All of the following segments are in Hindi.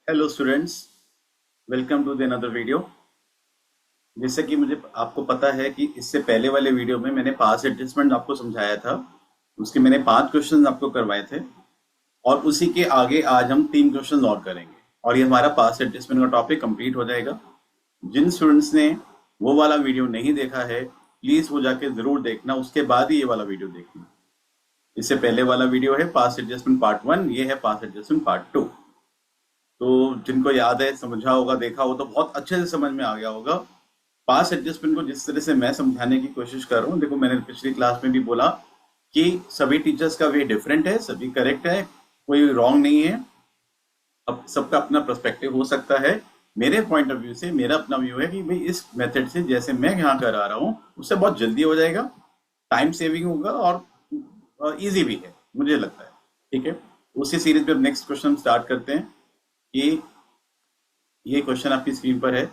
Hello students, welcome to the another video. जैसे कि मुझे आपको पता है कि इससे पहले वाले वीडियो में मैंने पास एडजस्टमेंट आपको समझाया था। उसके मैंने 5 क्वेश्चन आपको करवाए थे और उसी के आगे आज हम 3 क्वेश्चन और करेंगे और ये हमारा पास एडजस्टमेंट का टॉपिक कंप्लीट हो जाएगा। जिन स्टूडेंट्स ने वो वाला वीडियो नहीं देखा है, प्लीज वो जाके जरूर देखना, उसके बाद ही ये वाला वीडियो देखना। इससे पहले वाला वीडियो है पास एडजस्टमेंट पार्ट 1, ये है पास एडजस्टमेंट पार्ट 2। तो जिनको याद है, समझा होगा, देखा हो तो बहुत अच्छे से समझ में आ गया होगा। पास एडजस्टमेंट को जिस तरह से मैं समझाने की कोशिश कर रहा हूँ, देखो मैंने पिछली क्लास में भी बोला कि सभी टीचर्स का वे डिफरेंट है, सभी करेक्ट है, कोई रॉन्ग नहीं है। अब सबका अपना पर्सपेक्टिव हो सकता है। मेरे पॉइंट ऑफ व्यू से मेरा अपना व्यू है कि भाई इस मेथड से जैसे मैं यहाँ करा रहा हूँ उससे बहुत जल्दी हो जाएगा, टाइम सेविंग होगा और इजी भी है, मुझे लगता है। ठीक है, उसी सीरीज में नेक्स्ट क्वेश्चन स्टार्ट करते हैं। ये क्वेश्चन आपकी स्क्रीन पर है।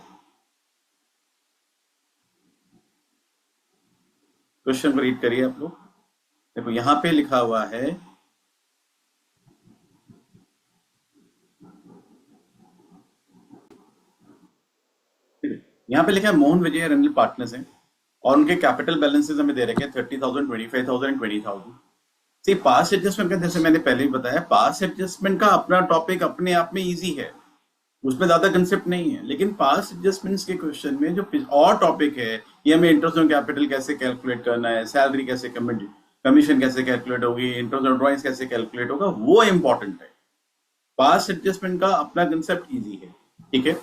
क्वेश्चन को रीड करिए आप लोग। देखो यहाँ पे लिखा हुआ है, यहाँ पे लिखा है मोहन विजय और अनिल पार्टनर्स हैं और उनके कैपिटल बैलेंसेस हमें दे रखे हैं 30,000, 25,000 एंड 20,000। सी पास एडजस्टमेंट का, जैसे मैंने पहले भी बताया, पास एडजस्टमेंट का अपना टॉपिक अपने आप में इजी है, उसमें ज्यादा कंसेप्ट नहीं है। लेकिन पास एडजस्टमेंट्स के क्वेश्चन में जो और टॉपिक है, ये हमें इंटरेस्ट ऑन कैपिटल कैसे कैलकुलेट करना है, सैलरी कैसे, कमीशन कैसे कैलकुलेट होगी, इंटरेस्ट ऑन ड्रॉइंग्स कैसे कैलकुलेट होगा, वो इंपॉर्टेंट है। पास एडजस्टमेंट का अपना कंसेप्ट इजी है। ठीक है,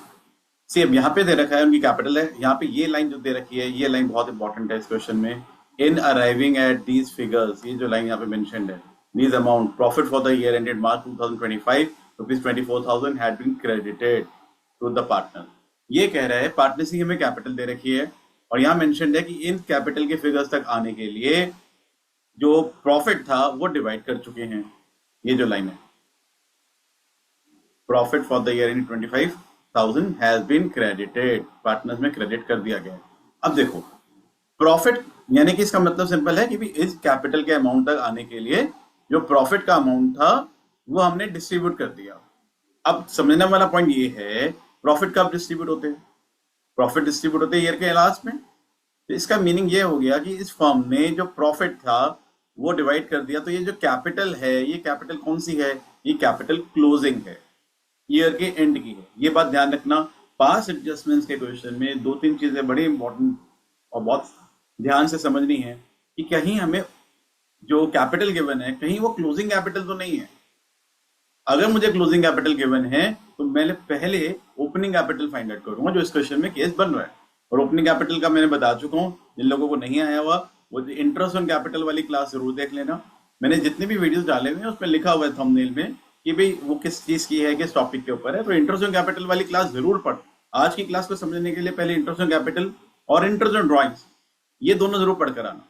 सी अब यहाँ पे दे रखा है उनकी कैपिटल है, यहाँ पे ये लाइन जो दे रखी है, ये लाइन बहुत इंपॉर्टेंट है इस क्वेश्चन में। In arriving at these figures, ये जो लाइन यहाँ पे मेंशन्ड है, these amount profit for the year ended March 2025 rupees 24,000 had been credited to the partner. ये कह रहा है पार्टनर से हमें कैपिटल दे रखी है और यहाँ मेंशन्ड है कि इन कैपिटल के फिगर्स तक आने के लिए जो प्रॉफिट था वो डिवाइड कर चुके हैं। ये जो लाइन है, profit for the year in 25,000 has been credited, partners में क्रेडिट कर दिया गया। अब देखो, प्रॉफिट यानी कि इसका मतलब सिंपल है कि भी इस कैपिटल के अमाउंट तक आने के लिए जो प्रॉफिट का अमाउंट था वो हमने डिस्ट्रीब्यूट कर दिया। अब समझने वाला पॉइंट ये है, प्रॉफिट कब डिस्ट्रीब्यूट होते हैं? प्रॉफिट डिस्ट्रीब्यूट होते हैं ईयर के लास्ट में। तो इसका मीनिंग ये हो गया कि इस फर्म ने जो प्रॉफिट था वो डिवाइड कर दिया। तो ये जो कैपिटल है, ये कैपिटल कौन सी है? ये कैपिटल क्लोजिंग है, ईयर के एंड की है। ये बात ध्यान रखना। पास एडजस्टमेंट्स के क्वेश्चन में 2-3 चीजें बड़ी इंपॉर्टेंट और बहुत ध्यान से समझनी है कि कहीं हमें जो कैपिटल गिवन है, कहीं वो क्लोजिंग कैपिटल तो नहीं है। अगर मुझे क्लोजिंग कैपिटल गिवन है तो मैं पहले ओपनिंग कैपिटल फाइंड आउट करूंगा, जो इस क्वेश्चन में केस बन रहा है। और ओपनिंग कैपिटल का मैंने बता चुका हूं, जिन लोगों को नहीं आया हुआ वो इंटरेस्ट ऑन कैपिटल वाली क्लास जरूर देख लेना। मैंने जितने भी वीडियोस डाले हुए हैं उसमें लिखा हुआ है थंबनेल में कि भाई वो किस चीज की है, किस टॉपिक के ऊपर है। तो इंटरेस्ट ऑन कैपिटल वाली क्लास जरूर पढ़। आज की क्लास को समझने के लिए पहले इंटरेस्ट ऑन कैपिटल और इंटरेस्ट ऑन ड्रॉइंग्स, ये दोनों जरूर पढ़कर आना,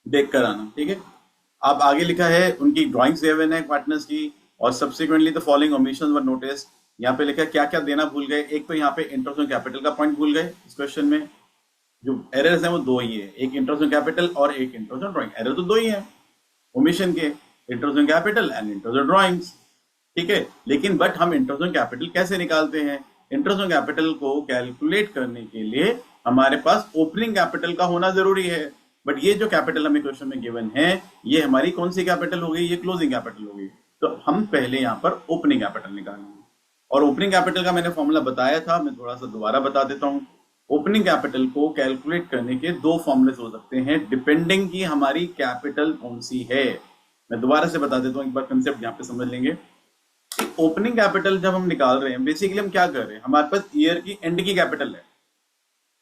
देख कर आना। ठीक है, अब आगे लिखा है उनकी ड्रॉइंग्स गिवन है पार्टनर्स की, और subsequently the following omissions were notice. यहाँ पे लिखा है क्या क्या देना भूल गए। एक तो यहाँ पे इंटरेस्ट ऑन कैपिटल का पॉइंट भूल गए। इस क्वेश्चन में जो एरर्स हैं वो 2 ही है, एक इंटरेस्ट ऑन कैपिटल और एक इंटरेस्ट ऑन ड्रॉइंग। एरर तो 2 ही है ओमिशन के, interest on capital and interest on drawings. ठीक है, लेकिन बट हम इंटरेस्ट ऑन कैपिटल कैसे निकालते हैं? इंटरेस्ट ऑन कैपिटल को कैलकुलेट करने के लिए हमारे पास ओपनिंग कैपिटल का होना जरूरी है। बट ये जो कैपिटल हमें क्वेश्चन में गिवन है, ये हमारी कौन सी कैपिटल हो गई? ये क्लोजिंग कैपिटल हो गई। तो हम पहले यहाँ पर ओपनिंग कैपिटल निकालेंगे। और ओपनिंग कैपिटल का मैंने फॉर्मूला बताया था, मैं थोड़ा सा दोबारा बता देता हूँ। ओपनिंग कैपिटल को कैलकुलेट करने के 2 फॉर्मूले हो सकते हैं, डिपेंडिंग की हमारी कैपिटल कौन सी है। मैं दोबारा से बता देता हूँ, एक बार कंसेप्ट यहाँ पे समझ लेंगे। ओपनिंग कैपिटल जब हम निकाल रहे हैं, बेसिकली हम क्या कर रहे हैं, हमारे पास ईयर की एंड की कैपिटल है।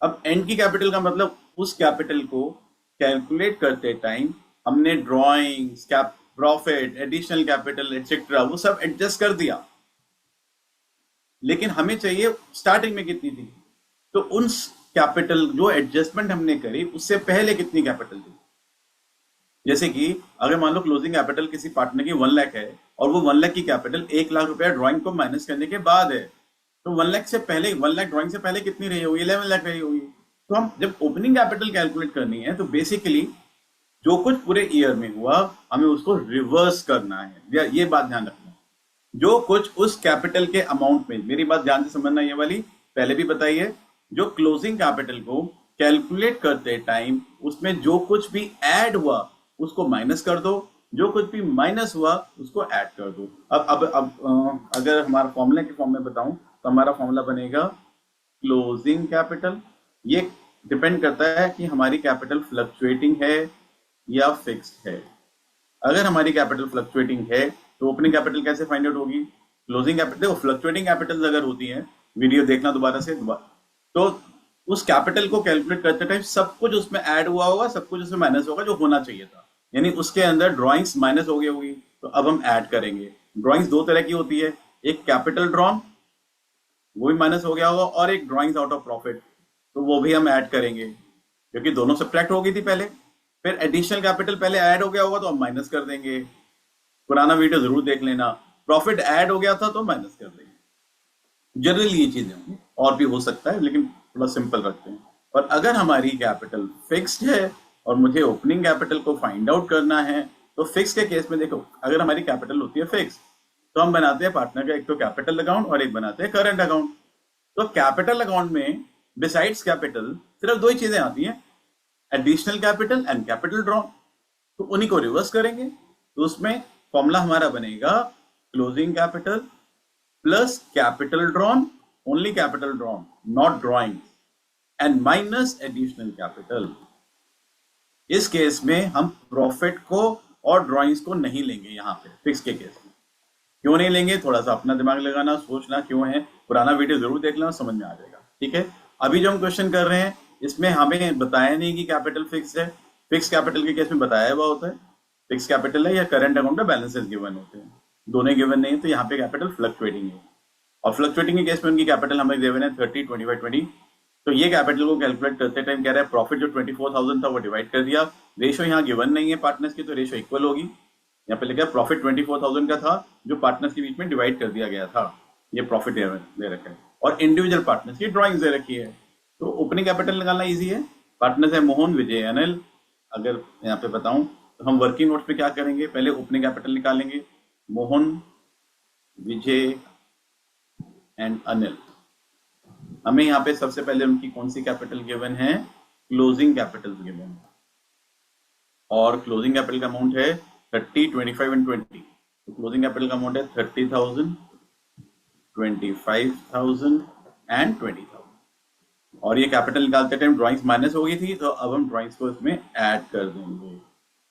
अब एंड की कैपिटल का मतलब उस कैपिटल को कैलकुलेट करते टाइम हमने drawings, profit, additional capital etcetera वो सब एडजस्ट कर दिया। लेकिन हमें चाहिए स्टार्टिंग में कितनी थी, तो उन कैपिटल जो एडजस्टमेंट हमने करी उससे पहले कितनी कैपिटल थी। जैसे कि अगर मान लो क्लोजिंग कैपिटल किसी पार्टनर की 1 लाख है और वो 1 लाख की कैपिटल 1 लाख रुपया ड्रॉइंग को माइनस करने के बाद है, तो 1 लाख से पहले, 1 लाख ड्रॉइंग से पहले कितनी रही होगी? 11 लाख रही होगी। तो हम जब ओपनिंग कैपिटल कैलकुलेट करनी है तो बेसिकली जो कुछ पूरे ईयर में हुआ हमें उसको रिवर्स करना है। ये बात ध्यान रखना। जो कुछ उस कैपिटल के अमाउंट में, मेरी बात ध्यान से समझना, ये वाली पहले भी बताई है, जो क्लोजिंग कैपिटल को कैलकुलेट करते टाइम उसमें जो कुछ भी ऐड हुआ उसको माइनस कर दो, जो कुछ भी माइनस हुआ उसको ऐड कर दो। अब अगर हमारा फॉर्मूला के फॉर्म में बताऊं तो हमारा फॉर्मूला बनेगा क्लोजिंग कैपिटल। ये डिपेंड करता है कि हमारी कैपिटल फ्लक्चुएटिंग है या फिक्स्ड है। अगर हमारी कैपिटल फ्लक्चुएटिंग है तो ओपनिंग कैपिटल कैसे फाइंड आउट होगी? क्लोजिंग कैपिटल, देखो फ्लक्चुएटिंग कैपिटल अगर होती है, वीडियो देखना दोबारा से तो उस कैपिटल को कैलकुलेट करते टाइम सब कुछ उसमें ऐड हुआ होगा, सब कुछ उसमें माइनस होगा जो होना चाहिए था, यानी उसके अंदर ड्रॉइंग्स माइनस हो गई होगी। तो अब हम ऐड करेंगे। ड्रॉइंग्स दो तरह की होती है, एक कैपिटल ड्रॉन, वो भी माइनस हो गया होगा, और एक ड्रॉइंग्स आउट ऑफ प्रॉफिट, तो वो भी हम ऐड करेंगे क्योंकि दोनों सब्ट्रैक्ट हो गई थी पहले। फिर एडिशनल कैपिटल पहले ऐड हो गया होगा तो हम माइनस कर देंगे। पुराना वीडियो जरूर देख लेना। प्रॉफिट ऐड हो गया था तो माइनस कर देंगे। जनरली ये चीजें होंगी, और भी हो सकता है लेकिन थोड़ा सिंपल रखते हैं। और अगर हमारी कैपिटल फिक्स्ड है और मुझे ओपनिंग कैपिटल को फाइंड आउट करना है, तो फिक्स के केस में देखो, अगर हमारी कैपिटल होती है फिक्स तो हम बनाते हैं पार्टनर का एक तो कैपिटल अकाउंट और एक बनाते हैं करंट अकाउंट। तो कैपिटल अकाउंट में बिसाइड्स कैपिटल सिर्फ दो ही चीजें आती हैं, additional capital and capital drawn. तो उन्हीं को रिवर्स करेंगे, तो उसमें फॉर्मूला हमारा बनेगा closing capital plus capital drawn, only capital drawn not drawing, and minus additional capital. इस केस में हम प्रॉफिट को और ड्रॉइंग्स को नहीं लेंगे यहां पे फिक्स के केस में। क्यों नहीं लेंगे? थोड़ा सा अपना दिमाग लगाना, सोचना क्यों है, पुराना वीडियो जरूर देख लेना, समझ में आ जाएगा। ठीक है, अभी जो हम क्वेश्चन कर रहे हैं इसमें हमें बताया नहीं कि कैपिटल फिक्स है। फिक्स कैपिटल के केस में बताया हुआ होता है फिक्स कैपिटल है या करंट अकाउंट में बैलेंसेस गिवन होते हैं, दोनों गिवन नहीं है, तो यहाँ पे कैपिटल फ्लक्चुएटिंग है। और फ्लक्चुएटिंग के केस में उनकी कैपिटल हमें गिवन है 30, 25, 20। तो ये कैपिटल को कैलकुलेट करते टाइम कह रहा है प्रॉफिट जो 24,000 था वो डिवाइड कर दिया। रेशो यहाँ गिवन नहीं है पार्टनर्स की, तो रेशो इक्वल होगी। यहाँ पे लिखा है प्रॉफिट 24,000 का था जो पार्टनर्स के बीच में डिवाइड कर दिया गया था, ये प्रॉफिट दे रखा है। और इंडिविजुअल पार्टनर्स की ड्रॉइंग्स दे रखी है। तो ओपनिंग कैपिटल निकालना इजी है। पार्टनर्स है मोहन, विजय, अनिल। अगर यहाँ पे बताऊं तो हम वर्किंग नोट्स पे क्या करेंगे, पहले ओपनिंग कैपिटल निकालेंगे, मोहन, विजय एंड अनिल। हमें यहाँ पे सबसे पहले उनकी कौन सी कैपिटल गिवन है? क्लोजिंग कैपिटल गिवन है। और क्लोजिंग कैपिटल का अमाउंट है 30, 25 एंड 20। तो क्लोजिंग कैपिटल का अमाउंट है 30,000, 25,000 एंड 20,000। और ये कैपिटल निकालते टाइम ड्राइंग्स माइनस हो गई थी, तो अब हम ड्राइंग्स को इसमें ऐड कर देंगे।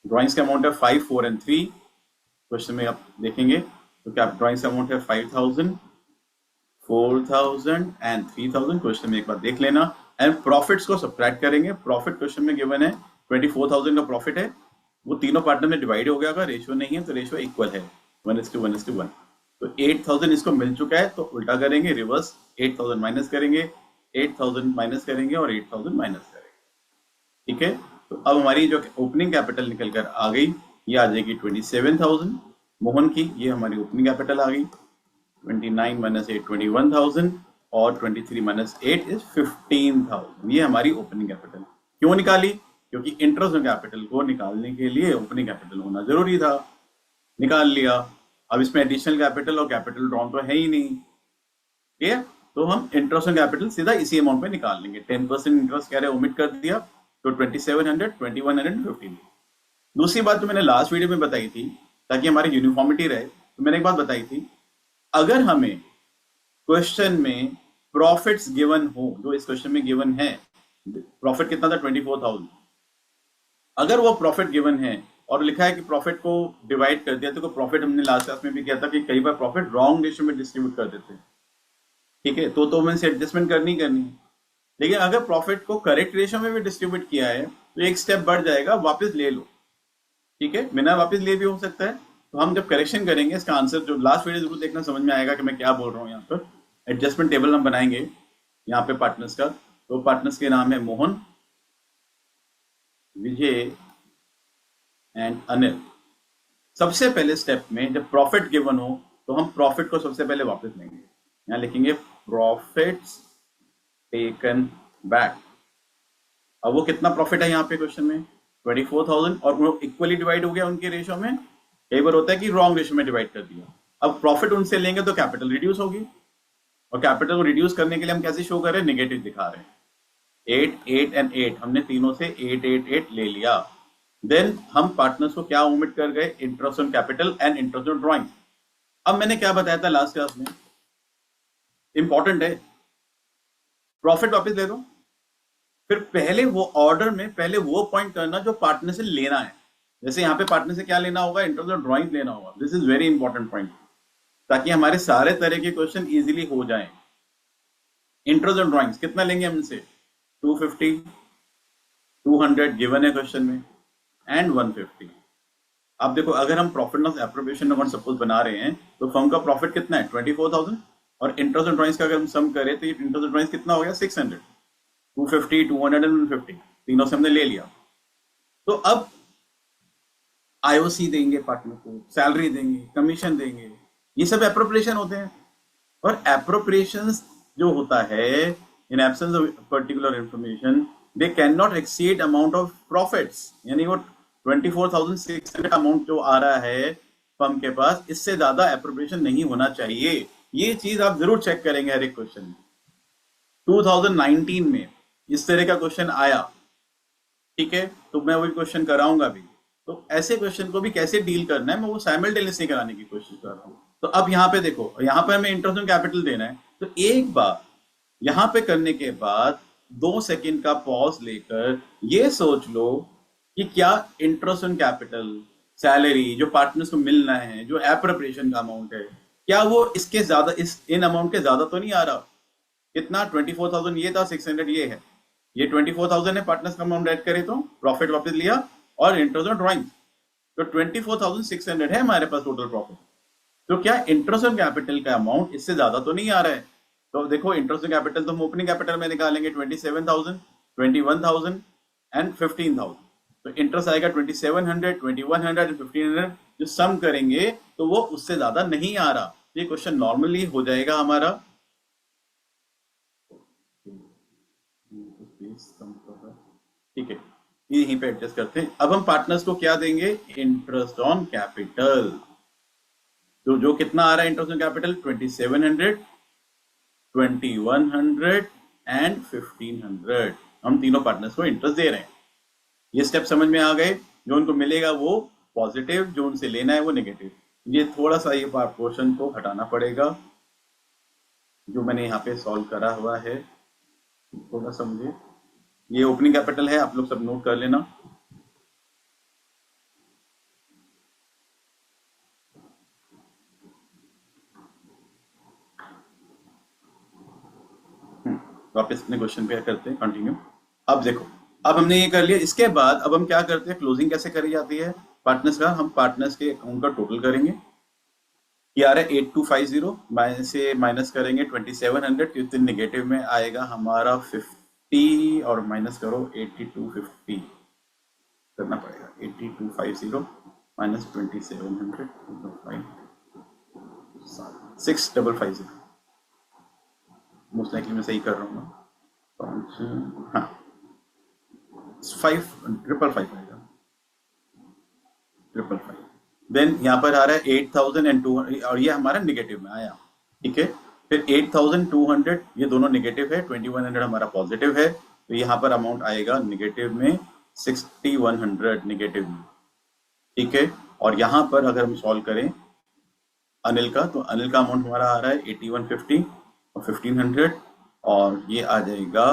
ड्राइंग्स का अमाउंट है 5, 4 एंड 3। क्वेश्चन में आप देखेंगे तो क्या ड्राइंग्स का अमाउंट है 5,000, 4,000 एंड 3,000। क्वेश्चन में एक बार देख लेना। एंड प्रॉफिट्स को सब्ट्रैक्ट करेंगे। प्रॉफिट क्वेश्चन में गिवन है 24,000 का प्रॉफिट है, वो तीनों पार्टनर में डिवाइड हो गया होगा, रेशियो नहीं है तो रेशियो इक्वल है 1:1:1। तो 8,000 इसको मिल चुका है, तो उल्टा करेंगे, रिवर्स 8,000 माइनस करेंगे, 8,000 माइनस करेंगे और 8,000 माइनस करेंगे। ठीक है, तो अब हमारी जो ओपनिंग कैपिटल निकल कर आ गई, ये आ जाएगी 27,000 मोहन की, ये हमारी ओपनिंग कैपिटल आ गई। 29 माइनस 8 21,000 और 23 माइनस 8 इज 15,000। ये हमारी ओपनिंग कैपिटल। क्यों निकाली? क्योंकि इंटरेस्ट कैपिटल को निकालने के लिए ओपनिंग कैपिटल होना जरूरी था, निकाल लिया। अब इसमें एडिशनल कैपिटल और कैपिटल ड्रॉन तो है ही नहीं, ठीक है, तो हम इंटरेस्ट कैपिटल सीधा इसी अमाउंट पे निकाल लेंगे। 10% इंटरेस्ट कह रहे ओमिट कर दिया, तो 2700, 2100, 15। दूसरी बात तो मैंने लास्ट वीडियो में बताई थी ताकि हमारी यूनिफॉर्मिटी रहे, तो मैंने एक बात बताई थी, अगर हमें क्वेश्चन में प्रॉफिट्स गिवन हो, जो इस क्वेश्चन में गिवन है, प्रॉफिट कितना था 24,000, अगर वो प्रॉफिट गिवन है और लिखा है कि प्रॉफिट को डिवाइड कर दिया, तो प्रॉफिट हमने लास्ट क्लास में भी किया था कि कई बार प्रॉफिट रॉन्ग रेशियो में डिस्ट्रीब्यूट कर देते हैं, ठीक है, तो हमें से एडजस्टमेंट करनी है। लेकिन अगर प्रॉफिट को करेक्ट रेशियो में भी डिस्ट्रीब्यूट किया है तो एक स्टेप बढ़ जाएगा, वापस ले लो, ठीक है, बिना वापस लिए भी हो सकता है। तो हम जब करेक्शन करेंगे, इसका आंसर जो लास्ट वीडियो जरूर देखना, समझ में आएगा कि मैं क्या बोल रहा हूँ। यहाँ पर एडजस्टमेंट टेबल हम बनाएंगे यहाँ पे पार्टनर्स का, तो पार्टनर्स के नाम है मोहन, विजय एंड अनिल। सबसे पहले स्टेप में जब प्रॉफिट गिवन हो तो हम प्रॉफिट को सबसे पहले वापस लेंगे, यहाँ लिखेंगे प्रॉफिट्स टेकन बैक। अब वो कितना प्रॉफिट है यहाँ पे क्वेश्चन में 24,000, और वो इक्वली डिवाइड हो गया उनके रेशियो में। कई बार होता है कि रॉन्ग रेशियो में डिवाइड कर दिया। अब प्रॉफिट उनसे लेंगे तो कैपिटल रिड्यूस होगी, और कैपिटल को रिड्यूस करने के लिए हम कैसे शो कर रहे हैं, नेगेटिव दिखा रहे हैं। 8 8 एंड 8, हमने तीनों से 8 8 8 ले लिया। देन हम पार्टनर्स को क्या ओमिट कर गए, interest on capital and interest on drawing. अब मैंने क्या बताया था लास्ट क्लास में, इंपॉर्टेंट है, प्रॉफिट वापस ले दो, फिर पहले वो ऑर्डर में पहले वो पॉइंट करना जो पार्टनर से लेना है। जैसे यहाँ पे पार्टनर से क्या लेना होगा, इंटरेस्ट ऑन ड्रॉइंग लेना होगा। This is very important point, ताकि हमारे सारे तरह के क्वेश्चन इजीली हो जाएं। इंटरेस्ट ऑन ड्रॉइंग्स कितना लेंगे हम इनसे, 250, 200 गिवन है क्वेश्चन में, एंड 150। अब देखो, अगर हम profit loss appropriation account suppose बना रहे हैं तो फर्म का प्रॉफिट कितना है, 24,000, और इंटरेस्ट ऑन ड्रॉइंग्स का अगर हम सम करें तो ये इंटरेस्ट ऑन ड्रॉइंग्स कितना हो गया, 600। 250, 200 एंड 150 तीनों से हमने ले लिया। तो अब आईओसी देंगे पार्टनर को, सैलरी देंगे, कमीशन देंगे, ये सब एप्रोप्रिएशन होते हैं। और एप्रोप्रिएशन जो होता है, in absence of particular information they can not exceed amount of profits, यानी वो 24,600 अमाउंट जो आ रहा है फर्म के पास, इससे ज्यादा एप्रोप्रिएशन नहीं होना चाहिए। ये चीज आप जरूर चेक करेंगे हर एक क्वेश्चन में। 2019 में इस तरह का क्वेश्चन आया, ठीक है, तो मैं वही क्वेश्चन कराऊंगा भी। तो ऐसे क्वेश्चन को भी कैसे डील करना है, मैं वो साइमल्टेनियसली कराने की कोशिश कर रहा हूँ। तो अब यहाँ पे देखो, यहाँ पे हमें इंटरेस्ट ऑन कैपिटल देना है, तो एक बार यहाँ पे करने के बाद 2 सेकंड का पॉज लेकर ये सोच लो कि क्या इंटरेस्ट ऑन कैपिटल, सैलरी जो पार्टनर्स को मिलना है, जो एप्रोप्रिएशन का अमाउंट है, क्या वो इसके ज्यादा, इन अमाउंट के ज्यादा तो नहीं आ रहा। कितना, 24,000 ये था, 600 ये है, ये 24,000 है, पार्टनर्स का अमाउंट ऐड करे तो प्रॉफिट वापस लिया, और इंटरेस्ट ऑन ड्रॉइंग, तो 24,600 है हमारे पास टोटल प्रॉफिट। तो क्या इंटरेस्ट ऑन कैपिटल का अमाउंट इससे ज्यादा तो नहीं आ रहा है। तो देखो, इंटरेस्ट ऑन कैपिटल तो हम ओपनिंग कैपिटल में निकालेंगे, 27,000, 21,000 एंड 15,000। तो इंटरेस्ट आएगा 2700, 2100 एंड 1500, जो सम करेंगे तो वो उससे ज्यादा नहीं आ रहा। ये क्वेश्चन नॉर्मली हो जाएगा हमारा। ठीक है, यहीं पे एडजस्ट करते हैं। अब हम पार्टनर्स को क्या देंगे, इंटरेस्ट ऑन कैपिटल। तो जो कितना आ रहा है इंटरेस्ट ऑन कैपिटल, 2700, 2100 एंड 1500। हम तीनों पार्टनर्स को इंटरेस्ट दे रहे हैं। ये स्टेप समझ में आ गए, जो उनको मिलेगा वो पॉजिटिव, जो उनसे लेना है वो नेगेटिव। ये थोड़ा सा ये पोर्शन को हटाना पड़ेगा जो मैंने यहाँ पे सॉल्व करा हुआ है, थोड़ा समझिए। ये ओपनिंग कैपिटल है, आप लोग सब नोट कर लेना। वापस अपने क्वेश्चन पे करते हैं, कंटिन्यू। अब देखो, अब हमने ये कर लिया, इसके बाद अब हम क्या करते हैं, क्लोजिंग कैसे करी जाती है पार्टनर्स का। हम पार्टनर्स के अकाउंट का टोटल करेंगे, ये आ रहा है 8250, माइनस से माइनस करेंगे 2700, कितने नेगेटिव में आएगा हमारा 50, और माइनस करो 8250 करना पड़ेगा। 8250 माइनस 2700, 6550, मोस्ट लाइकली मैं सही कर रहा हूँ ना, हाँ 5,555 आएगा, 555। देन यहाँ पर आ रहा है 8,200, और ये हमारा निगेटिव में आया, ठीक है। फिर 8,200, ये दोनों निगेटिव है, 2,100 हमारा पॉजिटिव है, तो यहाँ पर अमाउंट आएगा निगेटिव में 6,100 निगेटिव में, ठीक है। और यहाँ पर अगर हम सॉल्व करें अनिल का, तो अनिल का अमाउंट हमारा आ रहा है 8150 और 1500, और ये आ जाएगा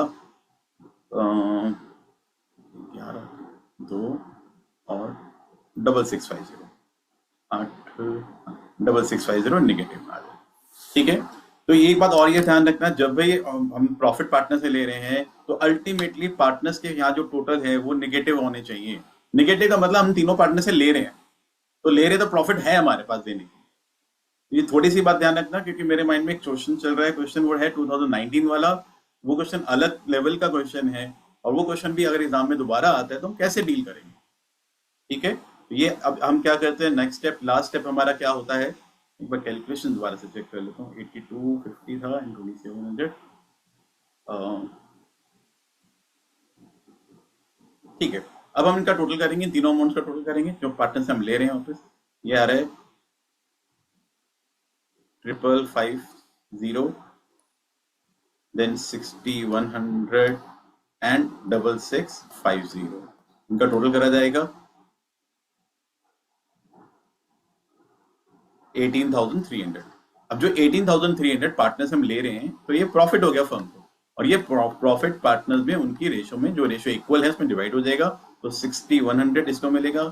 11, 2 और 6650, 6650 नेगेटिव आ जाए, ठीक है। तो ये एक बात और ये ध्यान रखना, जब भी हम प्रॉफिट पार्टनर से ले रहे हैं तो अल्टीमेटली पार्टनर्स के यहाँ जो टोटल है वो नेगेटिव होने चाहिए। नेगेटिव का मतलब हम तीनों पार्टनर से ले रहे हैं, तो ले रहे तो प्रॉफिट है हमारे पास देने की। ये थोड़ी सी बात ध्यान रखना, क्योंकि मेरे माइंड में एक क्वेश्चन चल रहा है, क्वेश्चन वो है 2019 वाला, वो क्वेश्चन अलग लेवल का क्वेश्चन है, और वो क्वेश्चन भी अगर एग्जाम में दोबारा आता है तो हम कैसे डील करेंगे, ठीक है। ये अब हम क्या करते हैं, नेक्स्ट स्टेप, लास्ट स्टेप हमारा क्या होता है, एक बार कैलकुलेशन दोबारा से चेक कर लेता हूँ। 8250 था एंड 2700, ठीक है। अब हम इनका टोटल करेंगे, तीनों अमाउंट्स का टोटल करेंगे जो पार्टनर से हम ले रहे हैं वापस। ये आ रहा है 550, देन 6100 एंड 6650, इनका टोटल करा जाएगा 18,300। अब जो 18,300 पार्टनर्स हम ले रहे हैं तो ये प्रॉफिट हो गया फर्म को, और ये प्रॉफिट पार्टनर्स में उनकी रेशो में जो रेशो इक्वल है उसमें डिवाइड हो जाएगा। तो 6100 इसको मिलेगा,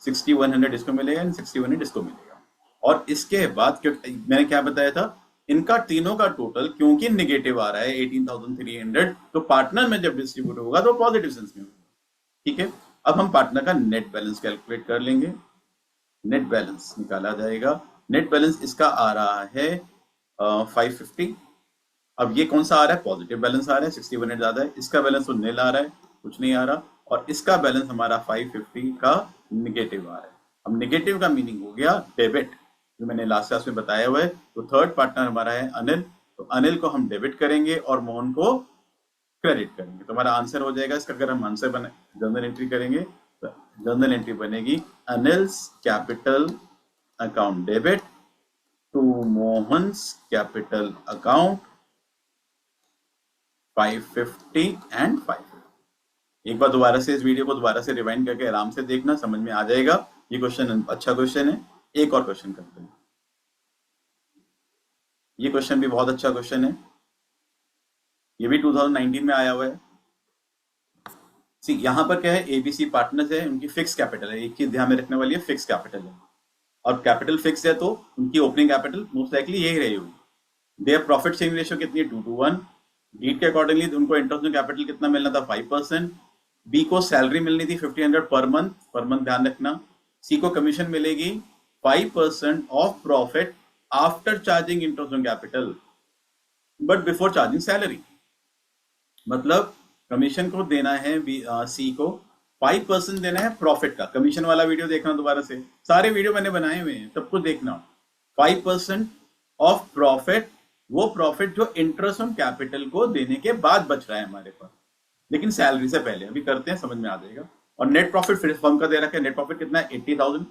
6100 इसको मिलेगा एंड 6100 इसको मिलेगा। और इसके बाद क्योंकि मैंने क्या बताया था, इनका तीनों का टोटल क्योंकि निगेटिव आ रहा है 18,300, तो पार्टनर में जब डिस्ट्रीब्यूट होगा तो पॉजिटिव सेंस में होगा। ठीक है, अब हम पार्टनर का नेट बैलेंस कैलकुलेट कर लेंगे। नेट बैलेंस निकाला जाएगा। नेट बैलेंस इसका आ रहा है 550। अब ये कौन सा आ रहा है, पॉजिटिव बैलेंस आ रहा है, 61 ज्यादा है। इसका बैलेंस तो नील आ रहा है, कुछ नहीं आ रहा, और इसका बैलेंस हमारा 550 का निगेटिव आ रहा है। अब निगेटिव का मीनिंग हो गया डेबिट, जो मैंने लास्ट क्लास में बताया हुआ है। तो थर्ड पार्टनर हमारा है अनिल, तो अनिल को हम डेबिट करेंगे और मोहन को क्रेडिट करेंगे। तो हमारा आंसर हो जाएगा इसका, अगर हम आंसर बने जर्नल एंट्री करेंगे तो जर्नल एंट्री बनेगी Anil's capital account debit to Mohan's capital account 550 and 550। एक बार दोबारा से इस वीडियो को दोबारा से रिवाइंड करके आराम से देखना, समझ में आ जाएगा। ये क्वेश्चन अच्छा क्वेश्चन है। एक और क्वेश्चन करते हैं। ये क्वेश्चन भी बहुत अच्छा क्वेश्चन है, ये भी 2019 में आया हुआ है। सी यहाँ पर क्या है, एबीसी पार्टनर्स है, उनकी फिक्स कैपिटल है। एक चीज ध्यान में रखने वाली है, फिक्स कैपिटल है, और कैपिटल फिक्स है तो उनकी ओपनिंग कैपिटल मोस्ट लाइकली यही रही होगी। देयर प्रॉफिट शेयरिंग रेशियो कितनी है, 2:1। डीड के अकॉर्डिंगली उनको इंटरेस्ट ऑन कैपिटल कितना मिलना था, 5%। बी को सैलरी मिलनी थी 1500 पर मंथ ध्यान रखना। सी को कमीशन मिलेगी 5% of profit after charging interest on capital but before charging salary. मतलब कमीशन को देना है सी को 5% देना है प्रॉफिट का। कमीशन वाला वीडियो देखना दोबारा से, सारे वीडियो मैंने बनाए हुए हैं, सब कुछ देखना। 5% ऑफ प्रॉफिट, वो प्रॉफिट जो इंटरेस्ट ऑन कैपिटल को देने के बाद बच रहा है हमारे पास, लेकिन सैलरी से पहले। अभी करते हैं, समझ में आ जाएगा। और नेट प्रॉफिट फिर फर्म का दे रखा है, नेट प्रॉफिट कितना है, 80,000।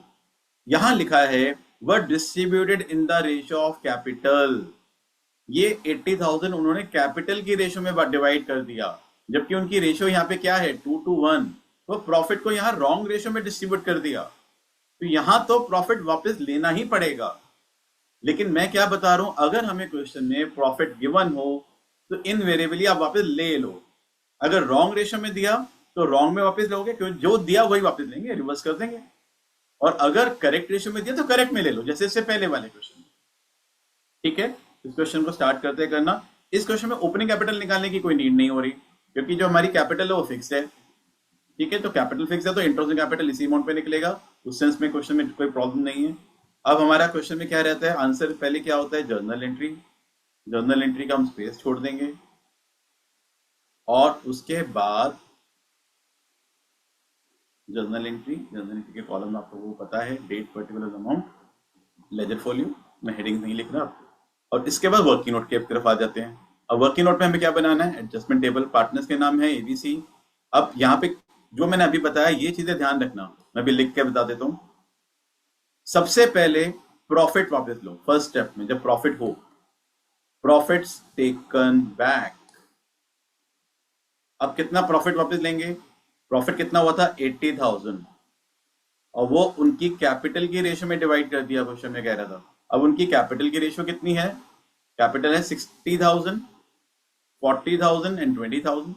यहां लिखा है वर distributed in the ratio of capital. ये 80,000 उन्होंने कैपिटल की रेशियो में डिवाइड कर दिया, जबकि उनकी रेशियो यहाँ पे क्या है, 2:1। तो प्रॉफिट को यहाँ रॉन्ग रेशियो में डिस्ट्रीब्यूट कर दिया, तो यहां तो प्रॉफिट वापस लेना ही पड़ेगा। लेकिन मैं क्या बता रहा हूं, अगर हमें क्वेश्चन में प्रॉफिट गिवन हो तो इनवेरिएबली आप वापस ले लो। अगर रॉन्ग रेशियो में दिया तो रॉन्ग में वापस लोगे, क्योंकि जो दिया वही वापस लेंगे, रिवर्स कर देंगे। और अगर करेक्ट रेशियो में दिया तो करेक्ट में ले लो, जैसे इससे पहले वाले क्वेश्चन। ठीक है, इस क्वेश्चन को स्टार्ट करते करना। इस क्वेश्चन में ओपनिंग कैपिटल निकालने की कोई नीड नहीं हो रही, क्योंकि जो हमारी कैपिटल है वो फिक्स है। ठीक है, तो कैपिटल फिक्स है तो इंटरेस्ट ऑन कैपिटल इसी अमाउंट पे निकलेगा, उस सेंस में क्वेश्चन में कोई प्रॉब्लम नहीं है। अब हमारा क्वेश्चन में क्या रहता है, आंसर पहले क्या होता है, जर्नल एंट्री। जर्नल एंट्री का हम स्पेस छोड़ देंगे, और उसके बाद जर्नल एंट्री के कॉलम आपको वो पता है, डेट, पर्टिकुलर अमाउंट, लेजर फॉल्यू। मैं हेडिंग नहीं लिख रहा। और इसके बाद वर्किंग नोट की तरफ आ जाते हैं। अब वर्किंग नोट में हमें क्या बनाना है, एडजस्टमेंट टेबल, पार्टनर्स के नाम है एबीसी। अब यहाँ पे जो मैंने अभी बताया ये चीजें ध्यान रखना, मैं भी लिख के बता देता हूं। सबसे पहले प्रॉफिट वापस लो, फर्स्ट स्टेप में जब प्रॉफिट हो, प्रॉफिट्स टेकन बैक। अब कितना प्रॉफिट वापस लेंगे, प्रॉफिट कितना हुआ था, 80,000, और वो उनकी कैपिटल की रेशियो में डिवाइड कर दिया, क्वेश्चन में कह रहा था। अब उनकी कैपिटल की रेशियो कितनी है, कैपिटल है 60,000, 40,000 एंड 20,000।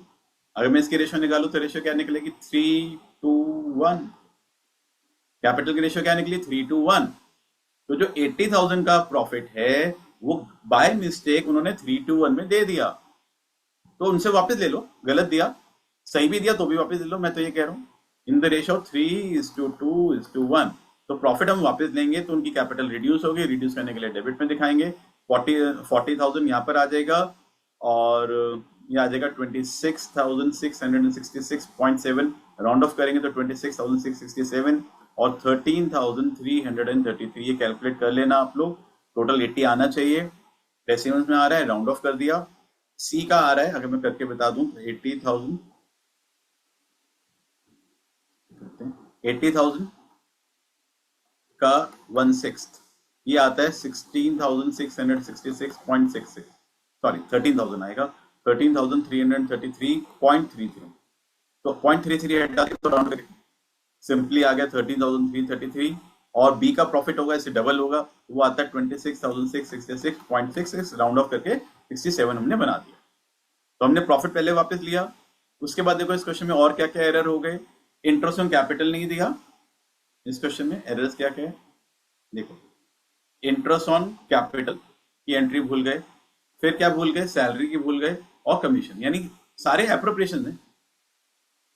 अगर मैं इसकी रेशियो निकालू तो रेशियो क्या निकलेगी, 3:1। कैपिटल की रेशियो क्या निकली, 3:1। तो जो 80,000 का प्रॉफिट है वो बाय मिस्टेक उन्होंने 3:1 में दे दिया, तो उनसे वापस ले लो। गलत दिया, सही भी दिया तो भी वापस ले लो। मैं तो ये कह रहा हूं इन द रेशियो 3:2:1। तो प्रॉफिट हम वापस लेंगे तो उनकी कैपिटल रिड्यूस होगी, रिड्यूस करने के लिए डेबिट में दिखाएंगे। 40,000 यहाँ पर आ जाएगा, और ये आ जाएगा 26,666.7। राउंड ऑफ करेंगे तो 26,667, और 13,333 ये कैलकुलेट कर लेना आप लोग। टोटल 80 आना चाहिए, डेसिमल्स में आ रहा है, राउंड ऑफ कर दिया। सी का आ रहा है, अगर मैं करके बता दूं तो 80,000 का 1/6 ये आता है 16,666.66, सॉरी 13,000 आएगा, 13,333.33, तो 0.33 हटा के तो राउंड करके सिंपली आ गया 13,333, और बी का प्रॉफिट होगा इससे डबल होगा, वो आता है 26,666.66, राउंड ऑफ करके 67 हमने बना दिया। तो हमने प्रॉफिट पहले वापस लिया। उसके बाद देखो इस क्वेश्चन में और क्या क्या एरर हो गए। इंटरेस्ट ऑन कैपिटल नहीं दिया इस क्वेश्चन में, एरर्स क्या क्या है देखो, इंटरेस्ट ऑन कैपिटल की एंट्री भूल गए, फिर क्या भूल गए, सैलरी की भूल गए, और कमीशन, यानी सारे एप्रोप्रिएशन है।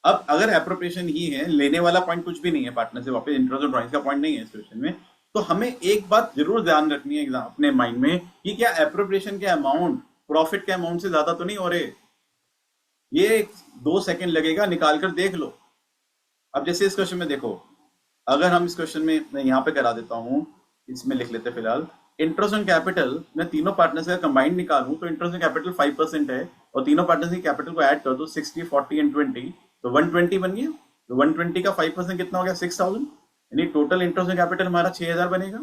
अब अगर एप्रोप्रिएशन ही है, लेने वाला पॉइंट कुछ भी नहीं है पार्टनर से वापस, इंटरेस्ट और ड्रॉइंग का पॉइंट नहीं है इस क्वेश्चन में, तो हमें एक बात जरूर ध्यान रखनी है अपने माइंड में कि क्या एप्रोप्रिएशन के अमाउंट प्रॉफिट के अमाउंट से ज्यादा तो नहीं हो रहे। ये 2 सेकंड लगेगा, निकाल कर देख लो। अब जैसे इस क्वेश्चन में देखो, अगर हम इस क्वेश्चन में, मैं यहाँ पे करा देता हूँ, इसमें लिख लेते फिलहाल, इंटरेस्ट ऑन कैपिटल मैं तीनों पार्टनर्स का कंबाइंड निकालूं तो इंटरेस्ट ऑन कैपिटल 5% है, और तीनों पार्टनर्स की कैपिटल को ऐड कर दो 60, 40 एंड 20, तो 120 बन गया। तो 120 का 5% कितना हो गया, 6,000, यानी टोटल इंटरेस्ट ऑन कैपिटल हमारा 6,000 बनेगा।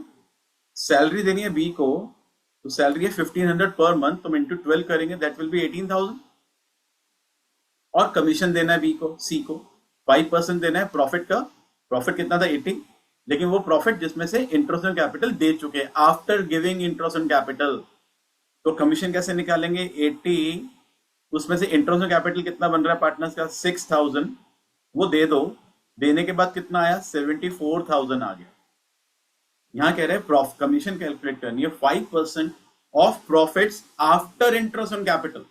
सैलरी देनी है बी को, तो सैलरी है 1,500 पर मंथ, तो इंटू 12 करेंगे, दैट विल बी 18,000। और कमीशन देना है बी को, सी को 5% देना है प्रॉफिट का, प्रॉफिट कितना था 80, लेकिन वो प्रॉफिट जिसमें से इंटरेस्ट ऑन कैपिटल दे चुके हैं after giving interest on capital. तो कमीशन कैसे निकालेंगे, 80, उसमें से इंटरेस्ट ऑन कैपिटल कितना बन रहा है पार्टनर्स का 6,000, वो दे दो, देने के बाद कितना आया 74,000 आ गया। यहां कह रहे हैं कमीशन कैलकुलेट करनी है 5% of profits after interest on capital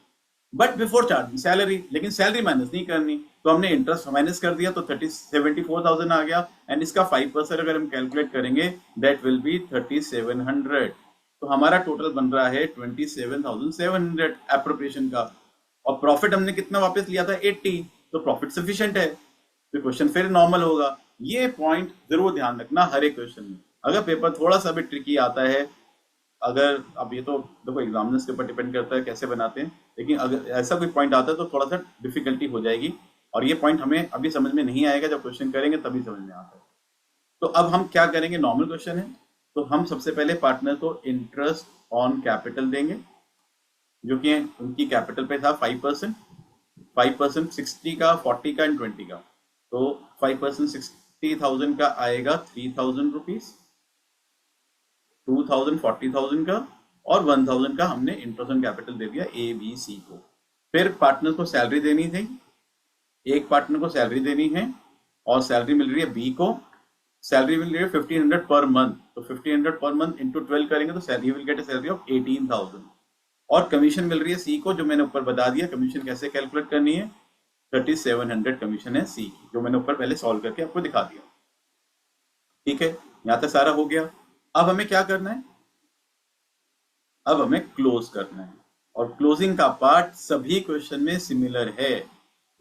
but before charging salary, लेकिन सैलरी माइनस नहीं करनी, तो हमने इंटरेस्ट माइनस कर दिया तो 74,000 आ गया, एंड इसका 5% अगर हम कैलकुलेट करेंगे दैट विल बी 3,700। तो हमारा टोटल बन रहा है 27,700 एप्रोप्रिएशन का, और प्रॉफिट हमने कितना वापस लिया था 80, तो प्रॉफिट सफिशिएंट है, तो क्वेश्चन फिर नॉर्मल होगा। ये पॉइंट जरूर ध्यान रखना हर एक क्वेश्चन में, अगर पेपर थोड़ा सा भी ट्रिकी आता है, अगर अब ये तो देखो एग्जामिनर्स के ऊपर डिपेंड करता है कैसे बनाते हैं, लेकिन अगर ऐसा कोई पॉइंट आता है तो थोड़ा सा डिफिकल्टी हो जाएगी, और ये पॉइंट हमें अभी समझ में नहीं आएगा, जब क्वेश्चन करेंगे तभी समझ में आता है। तो अब हम क्या करेंगे, नॉर्मल क्वेश्चन है, तो हम सबसे पहले पार्टनर को इंटरेस्ट ऑन कैपिटल देंगे, जो कि उनकी कैपिटल पे था 5%, 5% 60 का, 40 का एंड 20 का, तो 5% 60,000 का आएगा 3,000 रुपीज, 2,000 40,000 का, और 1,000 का हमने इंटरेस्ट ऑन कैपिटल दे दिया ए बी सी को। फिर पार्टनर को सैलरी देनी थी, एक पार्टनर को सैलरी देनी है, और सैलरी मिल रही है बी को, सैलरी मिल रही है 1,500 पर मंथ, तो 1,500 पर मंथ इंटू 12 करेंगे तो salary will get a salary of 18,000। और कमीशन मिल रही है सी को, जो मैंने ऊपर बता दिया कमीशन कैसे कैलकुलेट करनी है, 3,700 कमीशन है सी की, जो मैंने ऊपर पहले सॉल्व करके आपको दिखा दिया। ठीक है, यहां तक सारा हो गया। अब हमें क्या करना है, अब हमें क्लोज करना है, और क्लोजिंग का पार्ट सभी क्वेश्चन में सिमिलर है।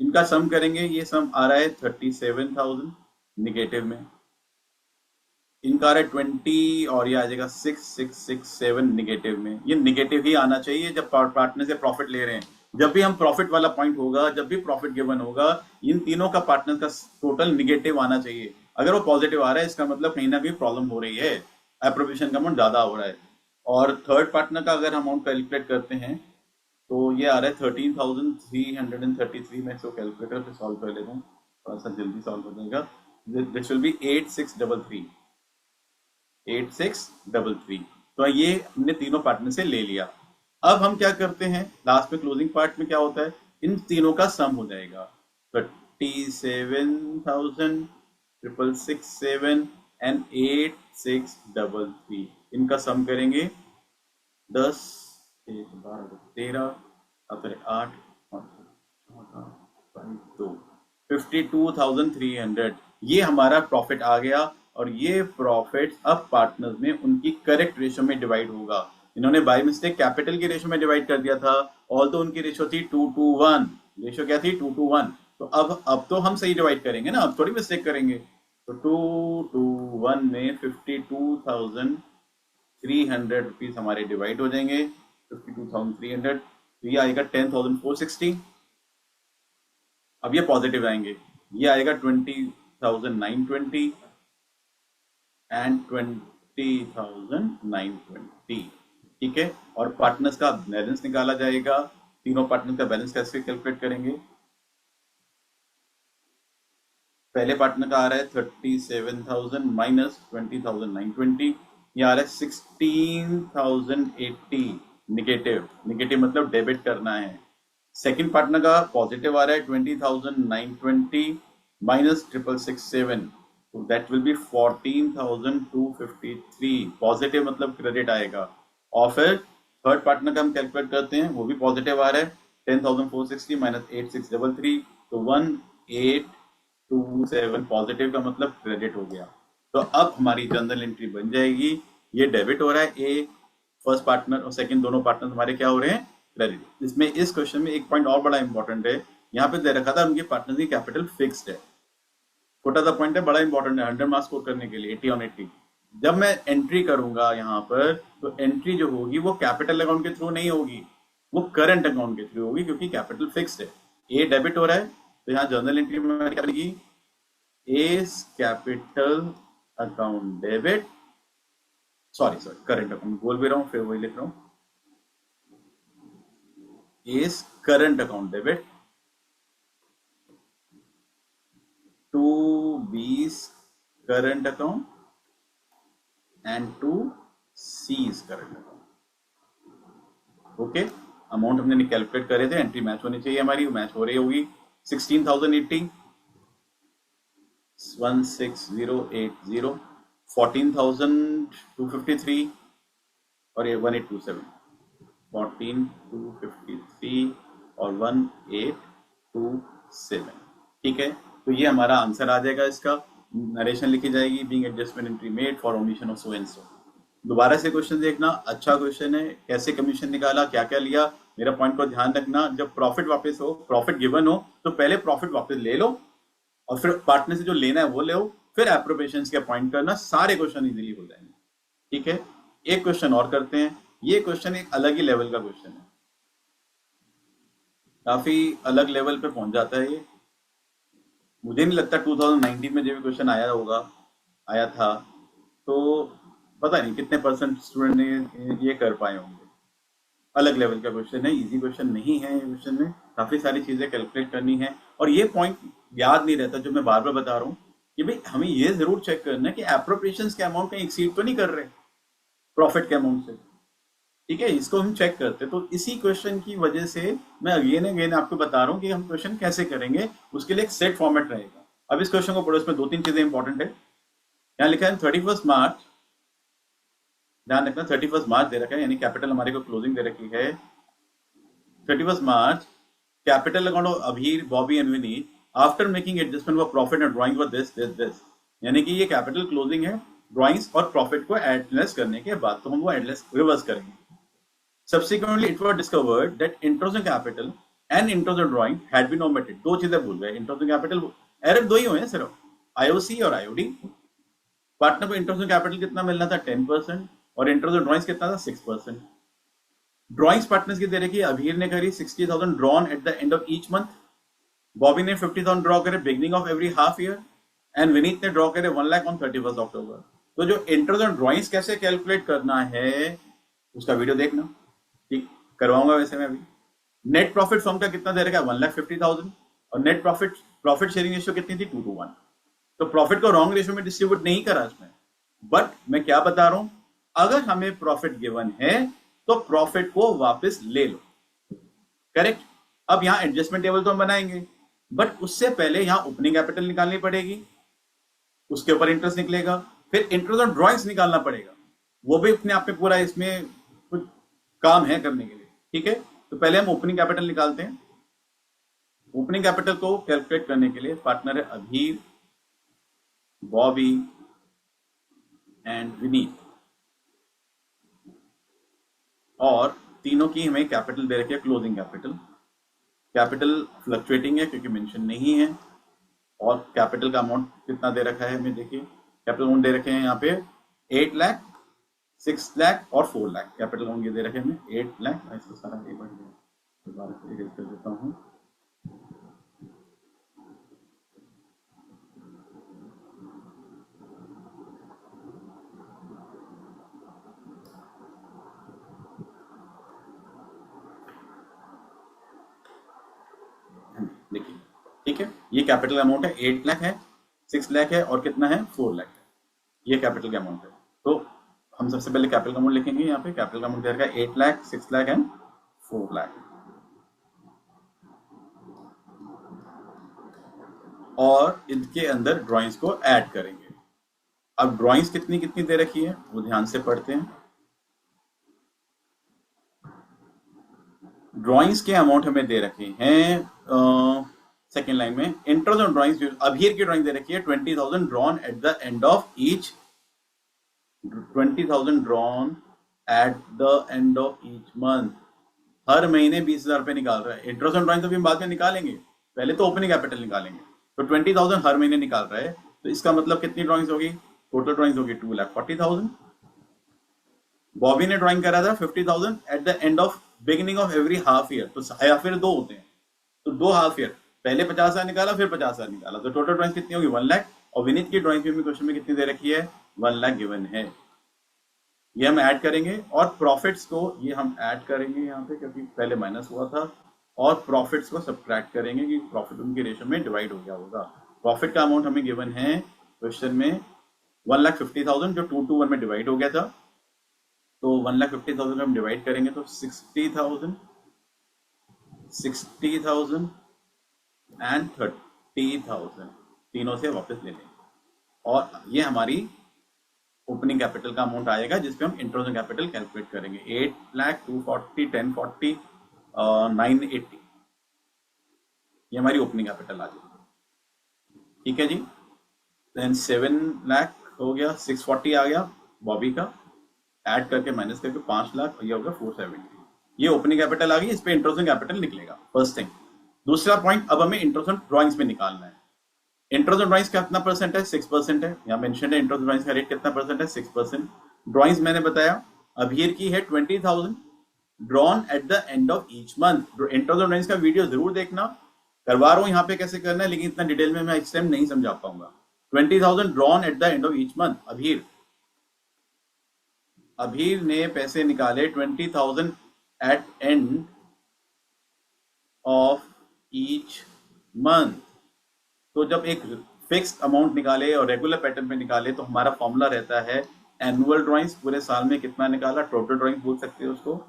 इनका सम करेंगे, ये सम आ रहा है 37,000 निगेटिव में, इनका आ रहा है 20, और ये आ जाएगा 6,667 निगेटिव में। ये निगेटिव ही आना चाहिए जब पार्टनर से प्रॉफिट ले रहे हैं, जब भी हम प्रॉफिट वाला पॉइंट होगा, जब भी प्रॉफिट गिवन होगा, इन तीनों का पार्टनर का टोटल निगेटिव आना चाहिए। अगर वो पॉजिटिव आ रहा है इसका मतलब कहीं ना कहीं प्रॉब्लम हो रही है, एप्रोप्रिएशन का अमाउंट ज्यादा हो रहा है। और थर्ड पार्टनर का अगर अमाउंट कैलकुलेट करते हैं तो ये आ रहा है 13,333 में, इसको कैलकुलेटर पे सॉल्व कर लेता हूँ, थोड़ा सा जल्दी सॉल्व हो जाएगा। This will be 8,633, 8,633। तो ये हमने तीनों पार्टनर से ले लिया। अब हम क्या करते हैं, लास्ट में क्लोजिंग पार्ट में क्या होता है, इन तीनों का सम हो जाएगा, 37,667 एंड 8,633, इनका सम करेंगे 10, 1, 12, 13, 8 और 2, 52,300, ये हमारा प्रॉफिट आ गया। और ये प्रॉफिट अब पार्टनर्स में उनकी करेक्ट रेशो में डिवाइड होगा। इन्होंने बाय मिस्टेक कैपिटल की रेशो में डिवाइड कर दिया था, ऑल्दो उनकी रेशो थी 2:1, रेशो क्या थी 2:1, तो अब तो हम सही डिवाइड करेंगे ना, अब थोड़ी मिस्टेक करेंगे। तो 2:1 में 52,300 रुपीज हमारे डिवाइड हो जाएंगे, 52,300, तो ये आएगा 10,460। अब ये पॉजिटिव आएंगे, ये आएगा 20,920 एंड 50,920, ठीक है। और पार्टनर्स का बैलेंस निकाला जाएगा। तीनों पार्टनर का बैलेंस कैसे कैलकुलेट करेंगे? पहले पार्टनर का आ रहा है 37,000 माइनस 20,920, ये आ रहा है 16,080 निगेटिव। निगेटिव मतलब डेबिट करना है। सेकंड पार्टनर का पॉजिटिव आ रहा है 20,920 माइनस 667, तो दैट विल बी 14,253। पॉजिटिव मतलब क्रेडिट आएगा। और फिर थर्ड पार्टनर का हम कैलकुलेट करते हैं, वो भी पॉजिटिव आ रहा है 10,460 माइनस 8633, तो 1827 पॉजिटिव का मतलब क्रेडिट हो गया। तो अब हमारी जनरल एंट्री बन जाएगी, ये डेबिट हो रहा है ए, फर्स्ट पार्टनर और सेकंड दोनों पार्टनर हमारे क्या हो रहे हैं? क्रेडिट। इसमें इस क्वेश्चन में एक पॉइंट और बड़ा इंपॉर्टेंट है, यहाँ पे दे रखा था उनके पार्टनर की कैपिटल फिक्स्ड है। छोटा सा पॉइंट है, बड़ा इंपॉर्टेंट है 100 मार्क्स स्कोर करने के लिए, 80 ऑन 80। जब मैं एंट्री करूंगा यहाँ पर, तो एंट्री जो होगी वो कैपिटल अकाउंट के थ्रू नहीं होगी, वो करंट अकाउंट के थ्रू होगी, क्योंकि कैपिटल फिक्स्ड है। ए डेबिट हो रहा है, तो यहाँ जर्नल एंट्री में क्या लिखी? S capital account debit, sorry current account बोल भी रहा हूँ, फिर वही लिख रहा हूँ, is current account debit to B's current account and to C's current account. Okay, amount हमने कैलकुलेट करे थे, एंट्री मैच होनी चाहिए हमारी, मैच हो रही होगी। 16,080 16080, 14,253 और ये 1827, 14,253 और 1827, ठीक है। तो ये हमारा आंसर आ जाएगा। इसका नरेशन लिखी जाएगी, being adjustment entry made for omission of so and so. दोबारा से क्वेश्चन देखना, अच्छा क्वेश्चन है, कैसे कमीशन निकाला, क्या क्या लिया, मेरा पॉइंट को ध्यान रखना। जब प्रॉफिट वापस हो, प्रॉफिट गिवन हो, तो पहले प्रॉफिट वापस ले लो और फिर पार्टनर से जो लेना है वो ले लो, फिर एप्रोप्रिएशंस के पॉइंट करना, सारे क्वेश्चन इजीली हो जाएंगे, ठीक है। एक क्वेश्चन और करते हैं, ये क्वेश्चन एक अलग ही लेवल का क्वेश्चन है, काफी अलग लेवल पे पहुंच जाता है ये। मुझे नहीं लगता 2019 में जो भी क्वेश्चन आया होगा, आया था, तो पता नहीं कितने परसेंट स्टूडेंट ने ये कर पाए होंगे। अलग लेवल का क्वेश्चन है, इजी क्वेश्चन नहीं है। ये क्वेश्चन में काफी सारी चीजें कैलकुलेट करनी है, और ये पॉइंट याद नहीं रहता जो मैं बार बार बता रहा हूँ कि भाई हमें ये जरूर चेक करना है कि एप्रोप्रिएशंस के अमाउंट कहीं एक्सीड तो नहीं कर रहे प्रॉफिट के अमाउंट से, ठीक है। इसको हम चेक करते हैं। तो इसी क्वेश्चन की वजह से मैं अगेन अगेन आपको बता रहा हूँ कि हम क्वेश्चन कैसे करेंगे, उसके लिए एक सेट फॉर्मेट रहेगा। अब इस क्वेश्चन को पढ़ो, इसमें दो तीन चीजें इंपॉर्टेंट है। यहाँ लिखा है 31 मार्च, ध्यान रखना 31 मार्च दे रखा है, यानी कैपिटल हमारे को क्लोजिंग दे रखी है 31 March, capital account of Abhir, Bobby and Vineet after making adjustment for profit and drawing for this, यानी कि ये कैपिटल क्लोजिंग है, ड्राइंग्स और प्रॉफिट को एडलेस करने के बाद, तो हम वो एडलेस रिवर्स करेंगे। Subsequently, it was discovered that interest on capital and interest on drawing had been omitted. दो चीजें भूल गए, इंटरेस्ट ऑन कैपिटल एरर दो ही हुए हैं सिर्फ, आईओसी और आईओडी। पार्टनर को इंटरेस्ट ऑन कैपिटल कितना मिलना था? 10%, और इंटरेस्ट ऑन ड्रॉइंग्स कितना था? 6%। ड्रॉइंग्स पार्टनर्स की दे रखी है, अभीर ने करी 60,000 drawn at the end of each month, Bobby ने 50,000 ड्रॉ करे beginning of every half year, and Vineet ने ड्रॉ करे 1 लाख ऑन 31 अक्टूबर। तो जो इंटरेस्ट ऑन ड्रॉइंग्स कैसे कैलकुलेट करना है उसका वीडियो देखना, ठीक करवाऊंगा वैसे मैं अभी। नेट प्रॉफिट फर्म का कितना दे रखा है? 1,50,000, और नेट प्रॉफिट शेयरिंग रेशियो कितनी थी? 2:1। तो प्रॉफिट को रॉन्ग रेशियो में डिस्ट्रीब्यूट नहीं करा इसमें, बट मैं क्या बता रहा हूं, अगर हमें प्रॉफिट गिवन है तो प्रॉफिट को वापस ले लो, करेक्ट। अब यहां एडजस्टमेंट टेबल तो हम बनाएंगे, बट उससे पहले यहां ओपनिंग कैपिटल निकालनी पड़ेगी, उसके ऊपर इंटरेस्ट निकलेगा, फिर इंटरेस्ट ऑन ड्रॉइंग्स निकालना पड़ेगा, वो भी अपने आप में पूरा इसमें कुछ काम है करने के लिए, ठीक है। तो पहले हम ओपनिंग कैपिटल निकालते हैं। ओपनिंग कैपिटल को कैलकुलेट करने के लिए पार्टनर है अभीर, बॉबी एंड विनीत, और तीनों की हमें कैपिटल दे रखी है क्लोजिंग कैपिटल। कैपिटल फ्लक्चुएटिंग है क्योंकि मेंशन नहीं है, और कैपिटल का अमाउंट कितना दे रखा है हमें, देखिए कैपिटल अमाउंट दे रखे हैं यहाँ पे 8 लाख, 6 लाख और 4 लाख। कैपिटल अमाउंट ये दे रखे हैं हमें 8 लाख, ऐसा सारा एक बार दोबारा से erase कर देता हूँ। देखिए, ठीक है, ये कैपिटल अमाउंट है, 8 लाख है, 6 लाख है और कितना है, 4 लाख है। ये कैपिटल का अमाउंट है। तो हम सबसे पहले कैपिटल का अमाउंट लिखेंगे, यहाँ पे कैपिटल का अमाउंट रहेगा 8 लाख, 6 लाख एंड 4 लाख। और इनके अंदर ड्राइंग्स को ऐड करेंगे। अब ड्राइंग्स कितनी कितनी दे रखी है वो ध्यान से पढ़ते हैं। ड्राइंग्स के अमाउंट हमें दे रखे हैं सेकेंड लाइन में, इंटरेस्ट ऑन ड्राइंग्स, अभीर की ड्राइंग दे रखी है 20,000 drawn at the end of each, 20,000 drawn at the end of each month. हर महीने 20,000 रुपए निकाल रहा है। इंटरेस्ट ऑन ड्राइंग तो भी हम बाद में निकालेंगे, पहले तो ओपनिंग कैपिटल निकालेंगे। तो 20,000 हर महीने निकाल रहा है, तो इसका मतलब कितनी ड्राइंग्स होगी, टोटल ड्राइंग्स होगी 2,40,000। बॉबी ने ड्राइंग करा था 50,000 eight the end of beginning of every half year. तो हाफ ईयर दो होते हैं, तो 2 हाफ ईयर, पहले 50,000 निकाला फिर 50,000 निकाला, तो टोटल ड्राइंग कितनी होगी 1 लाख। और विनीत की ड्राइंग भी क्वेश्चन में कितनी दे रखी है, 1 लाख गिवन है। ये हम ऐड करेंगे और प्रॉफिट्स को ये हम ऐड करेंगे यहाँ पे, क्योंकि पहले माइनस हुआ था, और प्रॉफिट्स को सब्ट्रैक्ट करेंगे कि प्रॉफिट उनकी रेशो में डिवाइड हो गया होगा। प्रॉफिट का अमाउंट हमें गिवन है क्वेश्चन में 1,50,000, जो 2 to 1 में डिवाइड हो गया था। तो 1,50,000 हम डिवाइड करेंगे तो 60,000, 60,000 एंड 30,000 तीनों से वापस ले लेंगे। और ये हमारी ओपनिंग कैपिटल का अमाउंट आएगा, जिसपे हम इंटरेस्ट ऑन कैपिटल कैलकुलेट करेंगे। 8 लाख, 240, 1040, 980, ये हमारी ओपनिंग कैपिटल आ जाएगी। ठीक है जी। देन 7 लाख हो गया, 640 आ गया बॉबी का, ऐड करके माइनस करके 5 लाख, ये होगा 470। ये ओपनिंग कैपिटल आ गई, इस पे इंटरेस्ट ऑन कैपिटल निकलेगा, फर्स्ट थिंग। दूसरा पॉइंट, अब हमें इंटरेस्ट ऑन ड्राइंग्स में निकालना है। इंटरेस्ट ऑन ड्राइंग्स का कितना परसेंट है, 6% है। यहाँ मेंशन है इंटरेस्ट ऑन ड्राइंग्स का रेट कितना परसेंट है, 6%। ड्राइंग्स मैंने बताया अभीर की है 20,000 drawn at the end of each month. Interest on drawings का वीडियो जरूर देखना, करवा रहा हूँ यहाँ पे कैसे करना है, लेकिन इतना डिटेल में मैं इस टाइम नहीं समझा पाऊंगा। 20,000 drawn at the end of each month. Abhir ने पैसे निकाले 20,000 at end of each month. तो जब एक फिक्स अमाउंट निकाले और रेगुलर पैटर्न पे निकाले, तो हमारा फॉर्मूला रहता है एनुअल ड्राइंग्स, पूरे साल में कितना निकाला, टोटल ड्राइंग बोल सकते हो उसको,